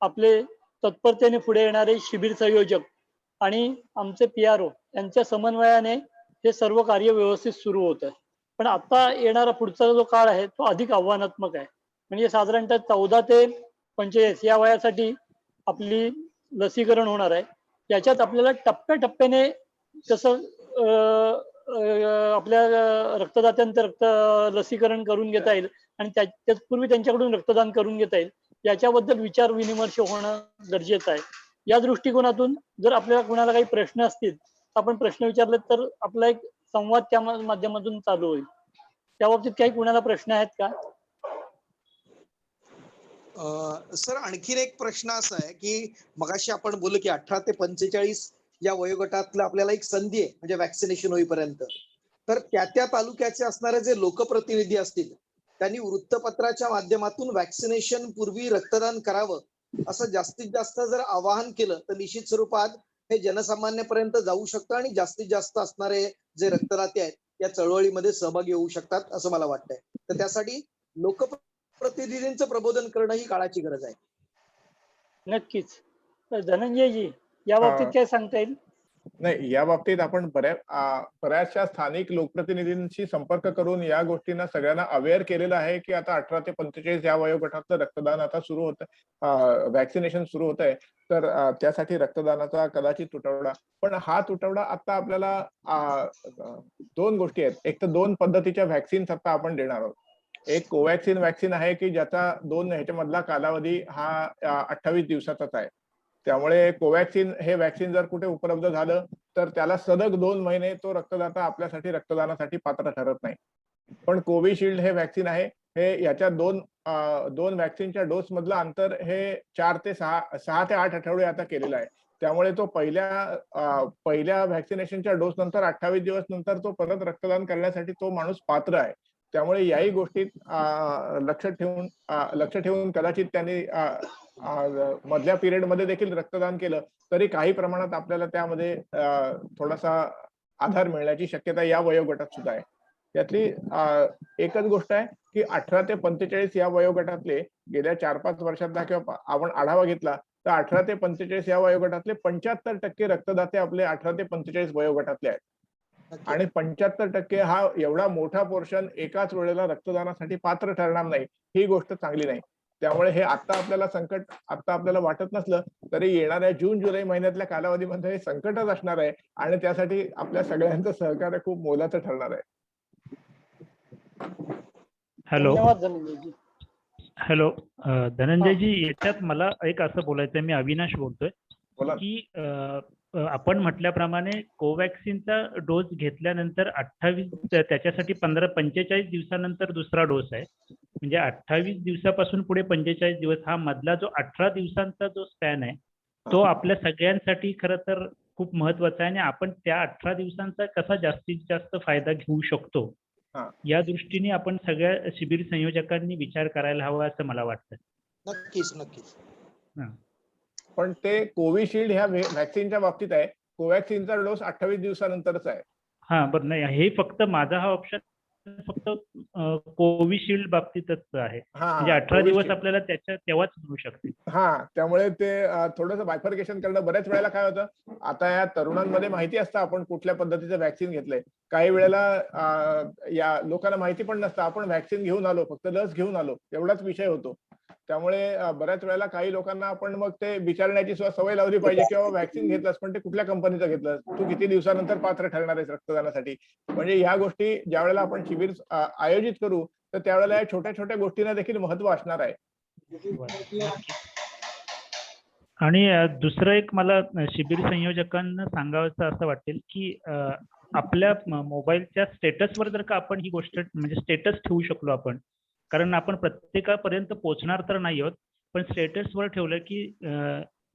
आपले तत्परतेने पुढे येणारे शिबिर संयोजक आणि आमचे PRO यांच्या समन्वयाने हे सर्व कार्य व्यवस्थित सुरू होत आहे. पण आता येणारा पुढचा जो काळ आहे तो अधिक आव्हानात्मक आहे. म्हणजे साधारणतः 14 ते 45 या वयासाठी आपली लसीकरण होणार आहे. याच्यात आपल्याला टप्प्याटप्प्याने कसं आपल्या रक्तदात्यांचं लसीकरण करून घेता येईल आणि त्याचपूर्वी त्यांच्याकडून रक्तदान करून घेता येईल याच्याबद्दल विचार विनिमय होणं गरजेचं आहे. या दृष्टिकोनातून जर आपल्याला कोणाला काही प्रश्न असतील तर आपण प्रश्न विचारले तर आपला एक संवाद त्या माध्यमातून चालू होईल. त्या बाबतीत काही कुणाला प्रश्न आहेत का? सर, आणखीन एक प्रश्न असा आहे की मगाशी आपण बोललो की 18 ते 45 या वयोगटातलं आपल्याला एक संधी आहे म्हणजे व्हॅक्सिनेशन होईपर्यंत. तर त्या तालुक्याचे असणारे जे लोकप्रतिनिधी असतील त्यांनी वृत्तपत्राच्या माध्यमातून व्हॅक्सिनेशन पूर्वी रक्तदान करावं असं जास्तीत जास्त जर आवाहन केलं तर निश्चित स्वरूपात हे जनसामान्यापर्यंत जाऊ शकतं आणि जास्तीत जास्त असणारे जे रक्तदाते आहेत या चळवळीमध्ये सहभागी होऊ शकतात असं मला वाटतंय. तर त्यासाठी लोकप्रतिनिधींचं प्रबोधन करणं ही काळाची गरज आहे. नक्कीच. तर धनंजयजी या बाबतीत काय सांगता येईल? नाही, या बाबतीत आपण बऱ्याचशा स्थानिक लोकप्रतिनिधींशी संपर्क करून या गोष्टींना सगळ्यांना अवेअर केलेलं आहे की आता 18 ते 45 या वयोगटातलं रक्तदान आता सुरू होतं, व्हॅक्सिनेशन सुरू होत आहे. तर त्यासाठी रक्तदानाचा कदाचित तुटवडा, पण हा तुटवडा आता आपल्याला 2 गोष्टी आहेत. एक तर 2 पद्धतीच्या व्हॅक्सिन्स आता आपण देणार आहोत. एक कोवॅक्सिन व्हॅक्सिन आहे की ज्याचा 2 ह्याच्यामधला कालावधी हा 28 दिवसाचाच आहे. त्यामुळे कोवॅक्सिन हे व्हॅक्सिन जर कुठे उपलब्ध झालं तर त्याला सलग 2 महिने तो रक्तदाता आपल्यासाठी रक्तदानासाठी पात्र ठरत नाही. पण कोविशिल्ड हे व्हॅक्सिन आहे, हे याच्या 2 व्हॅक्सिनच्या डोस मधलं अंतर हे 6 ते 8 आठवडे आता केलेलं आहे. त्यामुळे तो पहिल्या व्हॅक्सिनेशनच्या डोस नंतर 28 दिवस नंतर तो परत रक्तदान करण्यासाठी तो माणूस पात्र आहे. त्यामुळे याही गोष्टीत लक्ष ठेवून कदाचित त्यांनी मधल्या पिरियडमध्ये देखील रक्तदान केलं तरी काही प्रमाणात आपल्याला त्यामध्ये थोडासा आधार मिळण्याची शक्यता या वयोगटात सुद्धा आहे. त्यातली एकच गोष्ट आहे की 18 ते 45 या वयोगटातले गेल्या 4-5 वर्षातला किंवा आपण आढावा घेतला तर 18 ते 45 या वयोगटातले 75% रक्तदाते आपले 18 ते 45 वयोगटातले आहेत. आणि 75% हा एवढा मोठा पोर्शन एकाच वेळेला रक्तदानासाठी पात्र ठरणार नाही, ही गोष्ट चांगली नाही. त्यामुळे हे आपल्याला संकट आपल्याला वाटत नसलं तरी येणाऱ्या जून-जुलै महिन्यातल्या कालावधीमध्ये हे संकटच असणार आहे आणि त्यासाठी आपल्या सगळ्यांचं सहकार्य खूप मोलाचं ठरणार आहे. हॅलो धन्यवाद धनंजयजी. हॅलो धनंजयजी, याच्यात मला एक असं बोलायचं आहे, मी अविनाश बोलतोय बोला. की आपण म्हटल्याप्रमाणे कोवॅक्सिनचा डोस घेतल्यानंतर 28 त्याच्यासाठी 45 दिवसानंतर दुसरा डोस आहे. म्हणजे 28 दिवसापासून पुढे 45 दिवस हा मधला जो 18 दिवसांचा जो स्पॅन आहे तो आपल्या सगळ्यांसाठी खरं तर खूप महत्वाचा आहे आणि आपण त्या 18 दिवसांचा कसा जास्तीत जास्त फायदा घेऊ शकतो या दृष्टीने आपण सगळ्या शिबिर संयोजकांनी विचार करायला हवा असं मला वाटतं. नक्कीच नक्कीच. पण ते कोविशिल्ड ह्या व्हॅक्सिनच्या बाबतीत आहे, कोवॅक्सिनचा डोस 28 दिवसानंतरच आहे. हा बरं, नाही हे फक्त माझा हा ऑप्शन फक्त कोविशिल्ड बाबतीतच आहे. म्हणजे 18 दिवस आपल्याला तेव्हाच मिळू शकते. त्यामुळे ते थोडंसं बायफर्केशन करणं. बऱ्याच वेळेला काय होतं, आता या तरुणांमध्ये माहिती असतं आपण कुठल्या पद्धतीचं व्हॅक्सिन घेतलंय. काही वेळेला या लोकांना माहिती पण नसतं, आपण व्हॅक्सिन घेऊन आलो, फक्त लस घेऊन आलो एवढाच विषय होतो. त्यामुळे बऱ्याच वेळेला काही लोकांना आपण मग ते विचारण्याची सुद्धा सवय लावली पाहिजे की बाबा व्हॅक्सिन घेतलंस पण ते कुठल्या कंपनीचं घेतलंस, तू किती दिवसानंतर पात्र ठरणार आहेस रक्तदानासाठी. म्हणजे ह्या गोष्टी ज्या वेळेला आपण शिबिर आयोजित करू तर त्यावेळेला या छोट्या छोट्या गोष्टींना देखील महत्व असणार आहे. आणि दुसरं एक मला शिबिर संयोजकांना सांगावं असं वाटेल की आपल्या मोबाईलच्या स्टेटसवर जर का आपण ही गोष्ट म्हणजे स्टेटस ठेवू शकलो आपण, कारण आपण प्रत्येकापर्यंत पोहोचणार तर नाही आहोत, पण स्टेटसवर ठेवलं की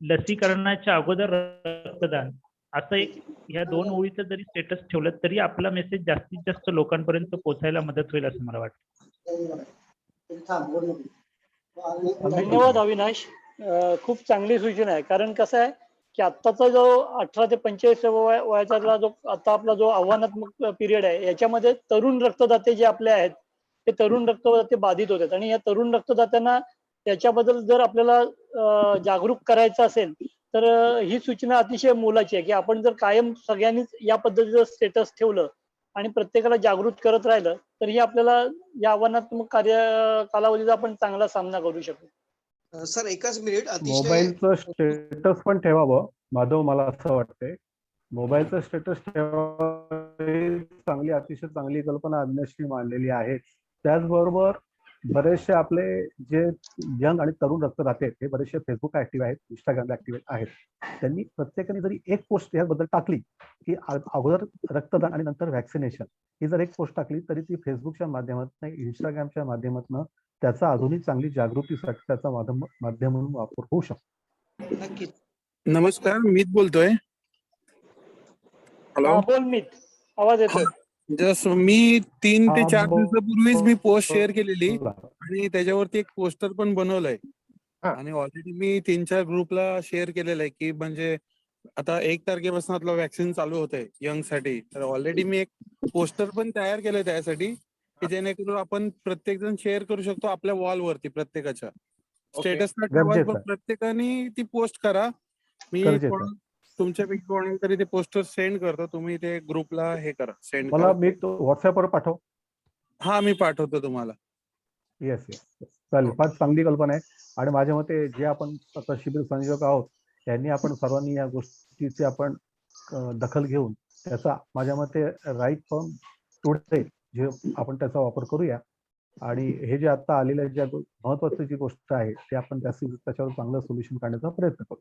लसीकरणाच्या अगोदर रक्तदान असं एक ह्या 2 ओळीचं जरी स्टेटस ठेवलं तरी आपला मेसेज जास्तीत जास्त लोकांपर्यंत पोहोचायला मदत होईल असं मला वाटतं. धन्यवाद अविनाश. खूप चांगली सूचना आहे. कारण कसं आहे की आत्ताचा जो 18 ते 45 वयाचा जो आता आपला जो आव्हानात्मक पिरियड आहे याच्यामध्ये तरुण रक्तदाते जे आपले आहेत ते तरुण रक्तदाते बाधित होतात आणि या तरुण रक्तदात्यांना त्याच्याबद्दल जर आपल्याला जागरूक करायचं असेल तर ही सूचना अतिशय मोलाची आहे की आपण जर कायम सगळ्यांनीच या पद्धतीचं स्टेटस ठेवलं आणि प्रत्येकाला जागृत करत राहिलं तर ही आपल्याला या आव्हानात्मक कालावधीचा आपण चांगला सामना करू शकू. सर एकच मिनिट. मोबाईलचं स्टेटस पण ठेवावं माधव, मला असं वाटतंय मोबाईलचं स्टेटस ठेवावं अतिशय चांगली कल्पना अविनाशनी मांडलेली आहे. त्याचबरोबर बरेचसे आपले जे यंग आणि तरुण रक्तदाते आहेत हे बरेचसे फेसबुक ऍक्टिव्ह आहेत, इंस्टाग्रामला ऍक्टिव्ह आहेत. त्यांनी प्रत्येकाने जरी एक पोस्ट याबद्दल टाकली की अगोदर रक्तदान आणि नंतर व्हॅक्सिनेशन ही जर एक पोस्ट टाकली तरी ती फेसबुकच्या माध्यमातून इंस्टाग्रामच्या माध्यमातून त्याचा अजूनही चांगली जागृतीसाठी त्याचा माध्यम म्हणून वापर होऊ शकतो. नक्कीच. नमस्कार, मीत बोलतोय. हॅलो, बोल मीत, आवाज येतोय. जस्ट मी 3 ते 4 दिवसापूर्वीच मी पोस्ट शेअर केलेली बोला. आणि त्याच्यावरती एक पोस्टर पण बनवलंय हा. आणि ऑलरेडी मी 3-4 ग्रुपला शेअर केलेलं आहे की म्हणजे आता 1 तारखेपासून आपलं व्हॅक्सिन चालू होतंय यंग साठी. तर ऑलरेडी मी एक पोस्टर पण तयार केलंय त्यासाठी की जेणेकरून आपण प्रत्येक जण शेअर करू शकतो आपल्या वॉल वरती प्रत्येकाच्या स्टेटसला ठेवा, गरजेचं पण आहे. प्रत्येकाने ती पोस्ट करा. मी गरजेचं आहे. तुमच्यापैकी कोणाला तरी ते पोस्टर सेंड करतो, तुम्ही ते ग्रुपला हे करा, सेंड मला करा. मी तो व्हॉट्सअपवर पाठव. हा मी पाठवतो तुम्हाला. येस येस चालेल. फार चांगली कल्पना आहे आणि माझ्या मते जे आपण आता शिबिर संयोजक आहोत त्यांनी आपण सर्वांनी या गोष्टीची आपण दखल घेऊन त्याचा माझ्या मते राईट फ्रॉम टुडे जे आपण त्याचा वापर करूया आणि हे जे आता आलेलं ज्या महत्वाची जी गोष्ट आहे ते आपण त्याच्यावर चांगलं सोल्युशन काढण्याचा प्रयत्न करू.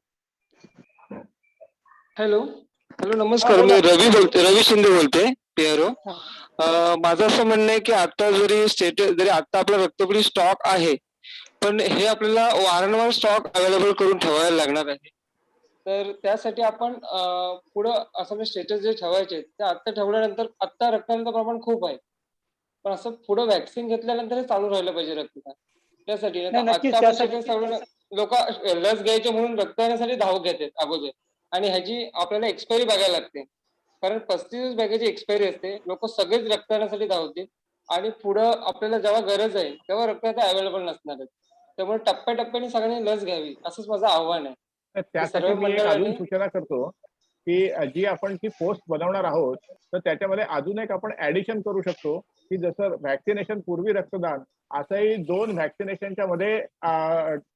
हॅलो नमस्कार. हा, बोला. मी रवी शिंदे बोलतोय PRO. माझं असं म्हणणं आहे की आता जरी आता आपला रक्तपेढी स्टॉक आहे, पण हे आपल्याला वारंवार स्टॉक अवेलेबल करून ठेवायला लागणार आहे. तर त्यासाठी आपण पुढं असं स्टेटस जे ठेवायचे ते आता ठेवल्यानंतर आता रक्तदानाचं प्रमाण खूप आहे, पण असं पुढे व्हॅक्सिन घेतल्यानंतर हे चालू राहिलं पाहिजे रक्तदान. त्यासाठी नाही, नक्कीच आता त्यासाठी- आपण सगळं लोक लस घ्यायचे म्हणून रक्तदानासाठी धाव घेतात अगोदर आणि ह्याची आपल्याला एक्सपायरी बघायला लागते. कारण 35 बॅगेची एक्सपायरी असते. लोक सगळेच रक्तदानासाठी धावतील आणि पुढं आपल्याला जेव्हा गरज आहे तेव्हा रक्त अवेलेबल नसणार आहे. त्यामुळे टप्प्याटप्प्याने सगळ्यांनी लस घ्यावी असंच माझं आव्हान आहे. त्यासाठी सर्व मी एक अजून मंडळांनी सूचना करतो की जी आपण ती पोस्ट बनवणार आहोत तर त्याच्यामध्ये अजून एक आपण ऍडिशन करू शकतो की जसं व्हॅक्सिनेशन पूर्वी रक्तदान असंही 2 व्हॅक्सिनेशनच्या मध्ये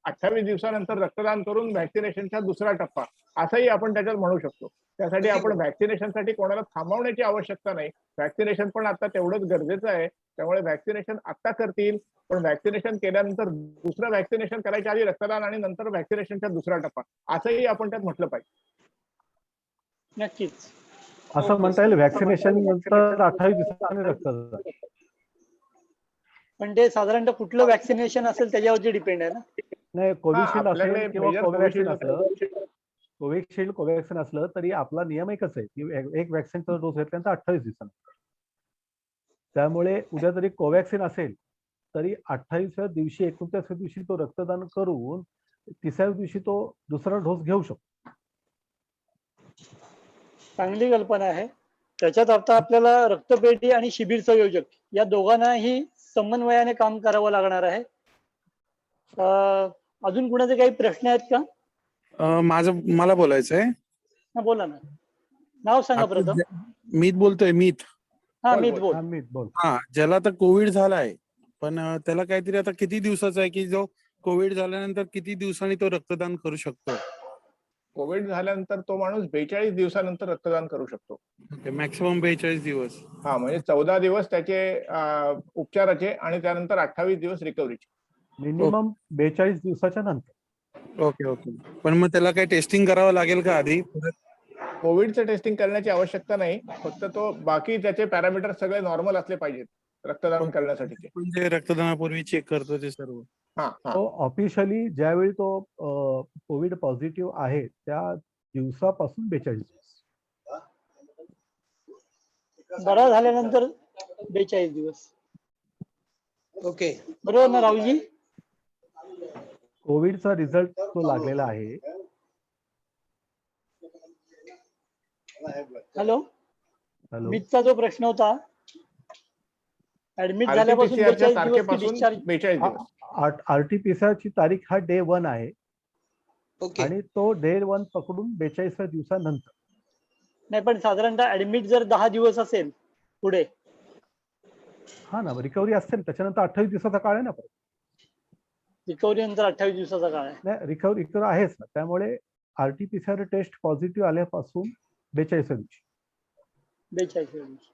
28 दिवसानंतर रक्तदान करून व्हॅक्सिनेशनचा दुसरा टप्पा असंही आपण त्याच्यात म्हणू शकतो. त्यासाठी आपण व्हॅक्सिनेशनसाठी कोणाला थांबवण्याची आवश्यकता नाही. व्हॅक्सिनेशन पण आता तेवढंच गरजेचं आहे. त्यामुळे व्हॅक्सिनेशन आता करतील, पण व्हॅक्सिनेशन केल्यानंतर दुसरं व्हॅक्सिनेशन करायच्या आधी रक्तदान आणि नंतर व्हॅक्सिनेशनचा दुसरा टप्पा असंही आपण त्यात म्हटलं पाहिजे. नक्कीच. असं म्हणता येईल व्हॅक्सिनेशन नंतर 28 दिवसांनी रक्तदान. पण ते साधारणतः कुठलं व्हॅक्सिनेशन असेल त्याच्यावरती डिपेंड आहे ना. नाही कोविशिल्ड आपल्याकडे असेल किंवा major कोवॅक्सिन Covishield असलं कोविशिल्ड असलं तरी आपला नियम एकच आहे की एक व्हॅक्सिनचा डोस घेतल्यानंतर 28 दिवसानंतर. त्यामुळे उद्या जरी कोवॅक्सिन असेल तरी 28व्या दिवशी 29व्या दिवशी तो रक्तदान करून 30व्या दिवशी तो दुसरा डोस घेऊ शकतो. चांगली कल्पना आहे. त्याच्यात आता आपल्याला रक्तपेढी आणि शिबिर संयोजक या दोघांनाही समन्वयाने काम करावं लागणार आहे. अजून कुणाचे काही प्रश्न आहेत का? मला बोलायचंय. हा बोला ना. नाव सांगा प्रथम. मीत बोलतोय. हा बोल, मीत बोल. बोल. हा, मी बोल. हा, ज्याला आता कोविड झालाय पण त्याला काहीतरी आता किती दिवसाचा आहे की जो कोविड झाल्यानंतर किती दिवसांनी तो रक्तदान करू शकतो? कोविड झाल्यानंतर तो माणूस 42 दिवसानंतर रक्तदान करू शकतो. मॅक्सिमम 42 दिवस. हा म्हणजे 14 दिवस त्याचे उपचाराचे आणि त्यानंतर 28 दिवस रिकव्हरीचे. मिनिमम 42 दिवसाच्या नंतर. ओके. पण मग त्याला काही टेस्टिंग करावं लागेल का आधी? कोविडचं टेस्टिंग करण्याची आवश्यकता नाही. फक्त तो बाकी त्याचे पॅरामीटर सगळे नॉर्मल असले पाहिजेत रक्तदान करण्यासाठीचे. म्हणजे रक्तदानापूर्वी चेक करतो ते सर्व. तो ऑफिशियली ज्यावेळी तो कोविड पॉझिटिव्ह आहे त्या दिवसापासून 42 दिवस. बरा झाल्यानंतर 42 दिवस. ओके. बरोबर ना राहुलजी? कोविडचा रिझल्ट तो लागलेला आहे. हॅलो. हॅलो. मीतचा जो प्रश्न होता ऍडमिट झाल्यापासून RT-PCR च्या 42 दिवस की तारखेपासून डिस्चार्ज? 42 दिवस. RT-PCR ची तारीख हा डे 1 आहे ओके. आणि तो डे 1 पकडून 42व्या दिवसानंतर. नाही पण साधारणतः ऍडमिट जर 10 दिवस असेल पुढे. हा ना रिकव्हरी असेल त्याच्यानंतर 28 दिवसाचा काळ आहे ना. रिकव्हरी नंतर 28 दिवसाचा काळ आहे. नाही रिकव्हरी आहेच ना. त्यामुळे RT-PCR टेस्ट पॉझिटिव्ह आल्यापासून 42व्या दिवशी. 42 दिवस.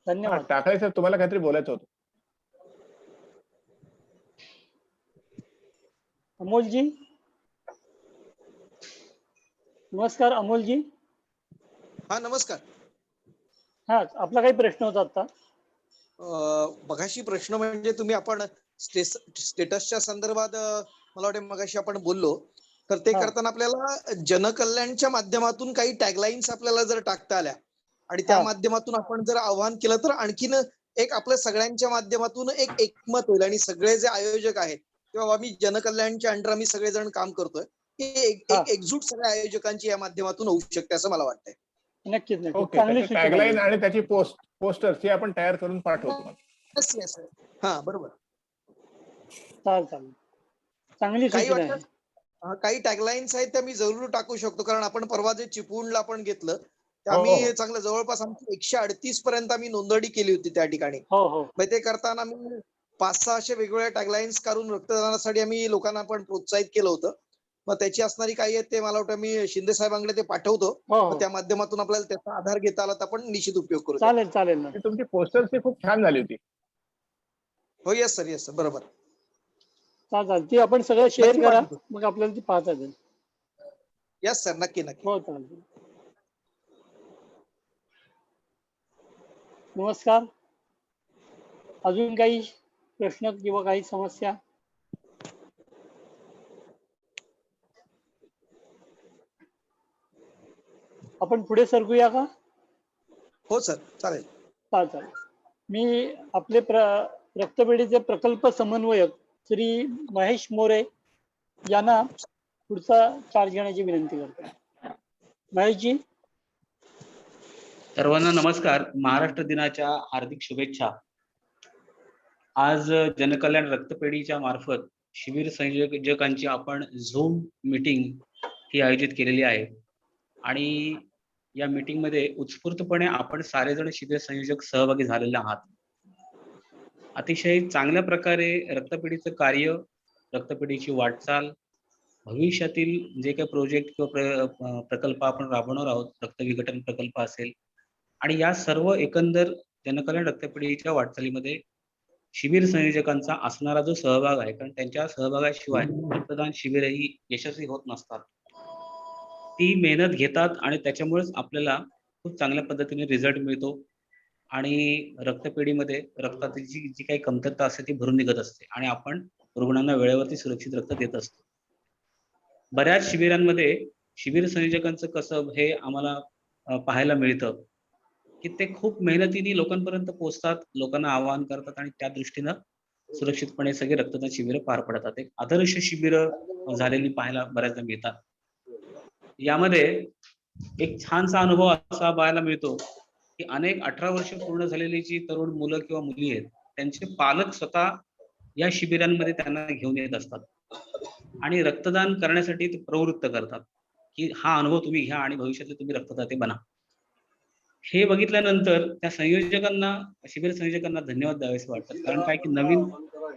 धन्यवाद. टाकळे साहेब तुम्हाला काहीतरी बोलायचं होतं. अमोलजी. नमस्कार अमोलजी. हा नमस्कार. हा आपला काही प्रश्न होता आता? मगाशी प्रश्न म्हणजे आपण स्टेटसच्या संदर्भात मला वाटतं मगाशी आपण बोललो तर ते हा. करताना आपल्याला जनकल्याणच्या माध्यमातून काही टॅगलाईन्स आपल्याला जर टाकता आल्या आणि त्या हा. माध्यमातून आपण जर आवाहन केलं तर आणखीन एक आपल्या सगळ्यांच्या माध्यमातून एक एकमत होईल आणि सगळे जे आयोजक आहेत किंवा आम्ही जनकल्याणच्या अंडर आम्ही सगळेजण काम करतोय एक हा. एकजूट सगळ्या आयोजकांची या माध्यमातून होऊ शकते असं मला वाटतंय. नक्कीच नक्कीच ओके, चांगली त्याची सूचना आहे. टॅगलाईन आणि त्याची पोस्टर्स ही आपण तयार करून पाठवतो. Yes, yes. हा बरोबर. चालेल चांगली काही सूचना आहे. वाटतं काही टॅगलाईन्स आहेत त्या मी जरूर टाकू शकतो कारण आपण परवा जे चिपळूणला आपण घेतलं तर हो, आम्ही हो. चांगलं जवळपास आमची 138 पर्यंत आम्ही नोंदणी केली होती त्या ठिकाणी. हो हो मग ते करताना मी 5-6 असे वेगवेगळ्या टॅगलाईन्स काढून रक्तदानासाठी आम्ही लोकांना पण प्रोत्साहित केलं होतं. मग त्याची असणारी काही आहेत ते मला वाटतं मी शिंदे साहेबांकडे ते पाठवतो. हो मग हो त्या माध्यमातून आपल्याला त्याचा आधार घेता आला तर आपण निश्चित उपयोग करू. चालेल ना. ती तुमची पोस्टर्स ही खूप छान झाली होती. हो येस सर बरोबर. चालेल ती आपण सगळं शेअर नक्की करा पाठवतो. मग आपल्याला ती पाहता येईल. येस सर नक्की. हो चालेल. नमस्कार. अजून काही प्रश्न किंवा काही समस्या? आपण पुढे सरकूया का? हो सर चालेल. चालेल. मी आपले रक्तपेढीचे प्रकल्प समन्वयक श्री महेश मोरे यांना पुढचा चार्ज घेण्याची विनंती करतो. महेशजी. सर्वांना नमस्कार. महाराष्ट्र दिनाच्या हार्दिक शुभेच्छा. आज जनकल्याण रक्तपेढीच्या मार्फत शिबिर संयोजकांची आपण झूम मीटिंग ही आयोजित केलेली आहे आणि या मीटिंग मध्ये उत्स्फूर्तपणे आपण सारेजण शिबिर संयोजक सहभागी झालेले आहात. अतिशय चांगल्या प्रकारे रक्तपेढीचं कार्य, रक्तपेढीची वाटचाल, भविष्यातील जे काही प्रोजेक्ट किंवा प्रकल्प आपण राबवणार आहोत, रक्त विघटन प्रकल्प असेल आणि या सर्व एकंदर जनकल्याण रक्तपेढीच्या वाटचालीमध्ये शिबिर संयोजकांचा असणारा जो सहभाग आहे, कारण त्यांच्या सहभागाशिवाय रक्तदान शिबिरही यशस्वी होत नसतात. ती मेहनत घेतात आणि त्याच्यामुळेच आपल्याला खूप चांगल्या पद्धतीने रिझल्ट मिळतो आणि रक्तपेढीमध्ये रक्ताची जी काही कमतरता असते ती भरून निघत असते आणि आपण रुग्णांना वेळेवरती सुरक्षित रक्त देत असतो. बऱ्याच शिबिरांमध्ये शिबिर संयोजकांचं कसब हे आम्हाला पाहायला मिळतं की ते खूप मेहनतीने लोकांपर्यंत पोहोचतात, लोकांना आवाहन करतात आणि त्या दृष्टीनं सुरक्षितपणे सगळे रक्तदान शिबिरं पार पडतात. एक आदर्श शिबिरं झालेली पाहायला बऱ्याचदा मिळतात. यामध्ये एक छानसा अनुभव असा पाहायला मिळतो की अनेक 18 वर्ष पूर्ण झालेली जी तरुण मुलं किंवा मुली आहेत त्यांचे पालक स्वतः या शिबिरांमध्ये त्यांना घेऊन येत असतात आणि रक्तदान करण्यासाठी ते प्रवृत्त करतात की हा अनुभव तुम्ही घ्या आणि भविष्यातले तुम्ही रक्तदाते बना. हे बघितल्यानंतर त्या संयोजकांना, शिबिर संयोजकांना धन्यवाद द्यावेसे वाटतात. कारण काय की नवीन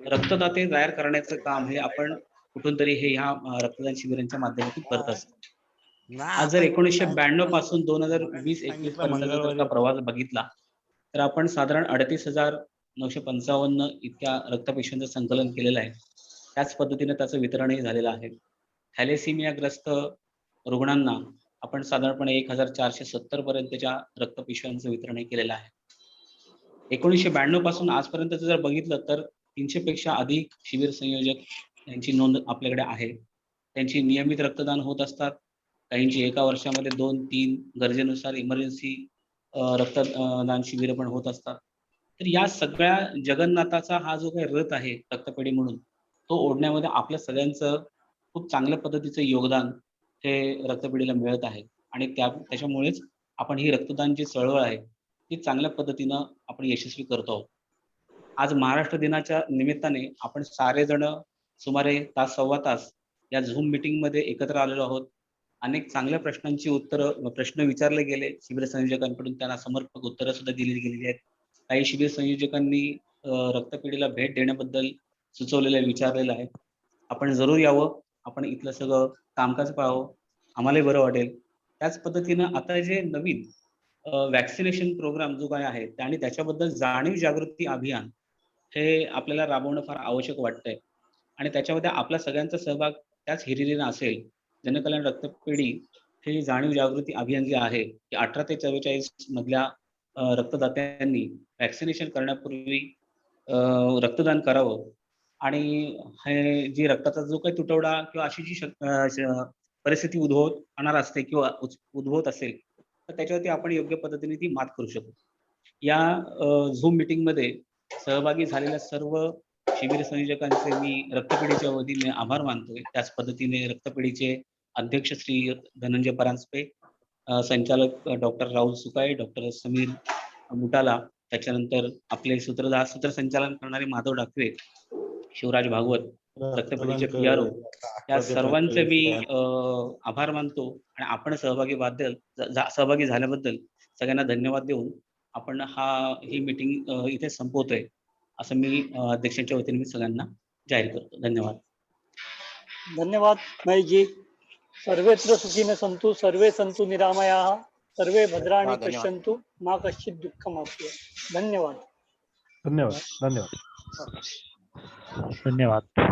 रक्तदाते तयार करण्याचं काम हे आपण कुठून तरी हे ह्या रक्तदान शिबिरांच्या माध्यमातून करत असतो. आज जर 1992 पासून 2020-21 पर्यंत जर त्याचा प्रवास बघितला तर आपण साधारण 38,955 इतक्या रक्तपेशींचं संकलन केलेलं आहे. त्याच पद्धतीने त्याचं वितरणही झालेलं आहे. थॅलेसिमियाग्रस्त रुग्णांना आपण साधारणपणे 1470 पर्यंतच्या रक्तपिशव्यांचं वितरणही केलेलं आहे. 1992 पासून आजपर्यंत जर बघितलं तर 300 पेक्षा अधिक शिबिर संयोजक यांची नोंद आपल्याकडे आहे. त्यांची नियमित रक्तदान होत असतात. काहींची एका वर्षामध्ये 2-3 गरजेनुसार इमर्जन्सी रक्तदान शिबिरं पण होत असतात. तर या सगळ्या जगन्नाथाचा हा जो काही रथ आहे रक्तपेढी म्हणून, तो ओढण्यामध्ये आपल्या सगळ्यांचं खूप चांगल्या पद्धतीचं योगदान हे रक्तपेढीला मिळत आहे आणि त्याच्यामुळेच आपण ही रक्तदान जी चळवळ आहे ती चांगल्या पद्धतीनं आपण यशस्वी करतो आहोत. आज महाराष्ट्र दिनाच्या निमित्ताने आपण सारेजण सुमारे तास सव्वा तास या झूम मीटिंगमध्ये एकत्र आलेलो आहोत. अनेक चांगल्या प्रश्नांची प्रश्न विचारले गेले शिबिर संयोजकांकडून, त्यांना समर्पक उत्तरं सुद्धा दिली गेलेली आहेत. काही शिबिर संयोजकांनी रक्तपेढीला भेट देण्याबद्दल सुचवलेलं विचारलेलं आहे. आपण जरूर यावं, आपण इथलं सगळं कामकाज पाहावं, आम्हालाही बरं वाटेल. त्याच पद्धतीनं आता जे नवीन वॅक्सिनेशन प्रोग्राम जो काय आहे आणि त्याच्याबद्दल जाणीव जागृती अभियान हे आपल्याला राबवणं फार आवश्यक वाटतंय आणि त्याच्यामध्ये आपला सगळ्यांचा सहभाग त्याच हिरिरीनं असेल. जनकल्याण रक्तपेढी हे जाणीव जागृती अभियान जे आहे की 18 ते 44 मधल्या रक्तदात्यांनी वॅक्सिनेशन करण्यापूर्वी रक्तदान करावं आणि हे जी रक्ताचा जो काही तुटवडा किंवा अशी जी परिस्थिती उद्भवणार असते किंवा उद्भवत असेल तर त्याच्यावरती आपण योग्य पद्धतीने ती मात करू शकतो. या झूम मीटिंग मध्ये सहभागी झालेल्या सर्व शिबिर संयोजकांचे मी रक्तपेढीच्या वतीने आभार मानतोय. त्याच पद्धतीने रक्तपेढीचे अध्यक्ष श्री धनंजय परांजपे, संचालक डॉक्टर राहुल सुकाळे, डॉक्टर समीर मुटाला, त्याच्यानंतर आपले सूत्रसंचालन करणारे माधव डाकवे, शिवराज भागवत, रक्तपेढीचे PRO, या सर्वांचे मी आभार मानतो. आणि आपण सहभागी झाल्याबद्दल सगळ्यांना धन्यवाद देऊन आपण ही मीटिंग इथे संपवतोय असं मी अध्यक्षांच्या वतीने मी सगळ्यांना जाहीर करतो. धन्यवाद. धन्यवाद महेशजी. सर्वेत्र सुखीने सन्तु सर्वे सन्तु निरामयाः सर्वे भद्राणि पश्यन्तु मा कश्चित् दुःखमाप्नुयात्. धन्यवाद. धन्यवाद. धन्यवाद.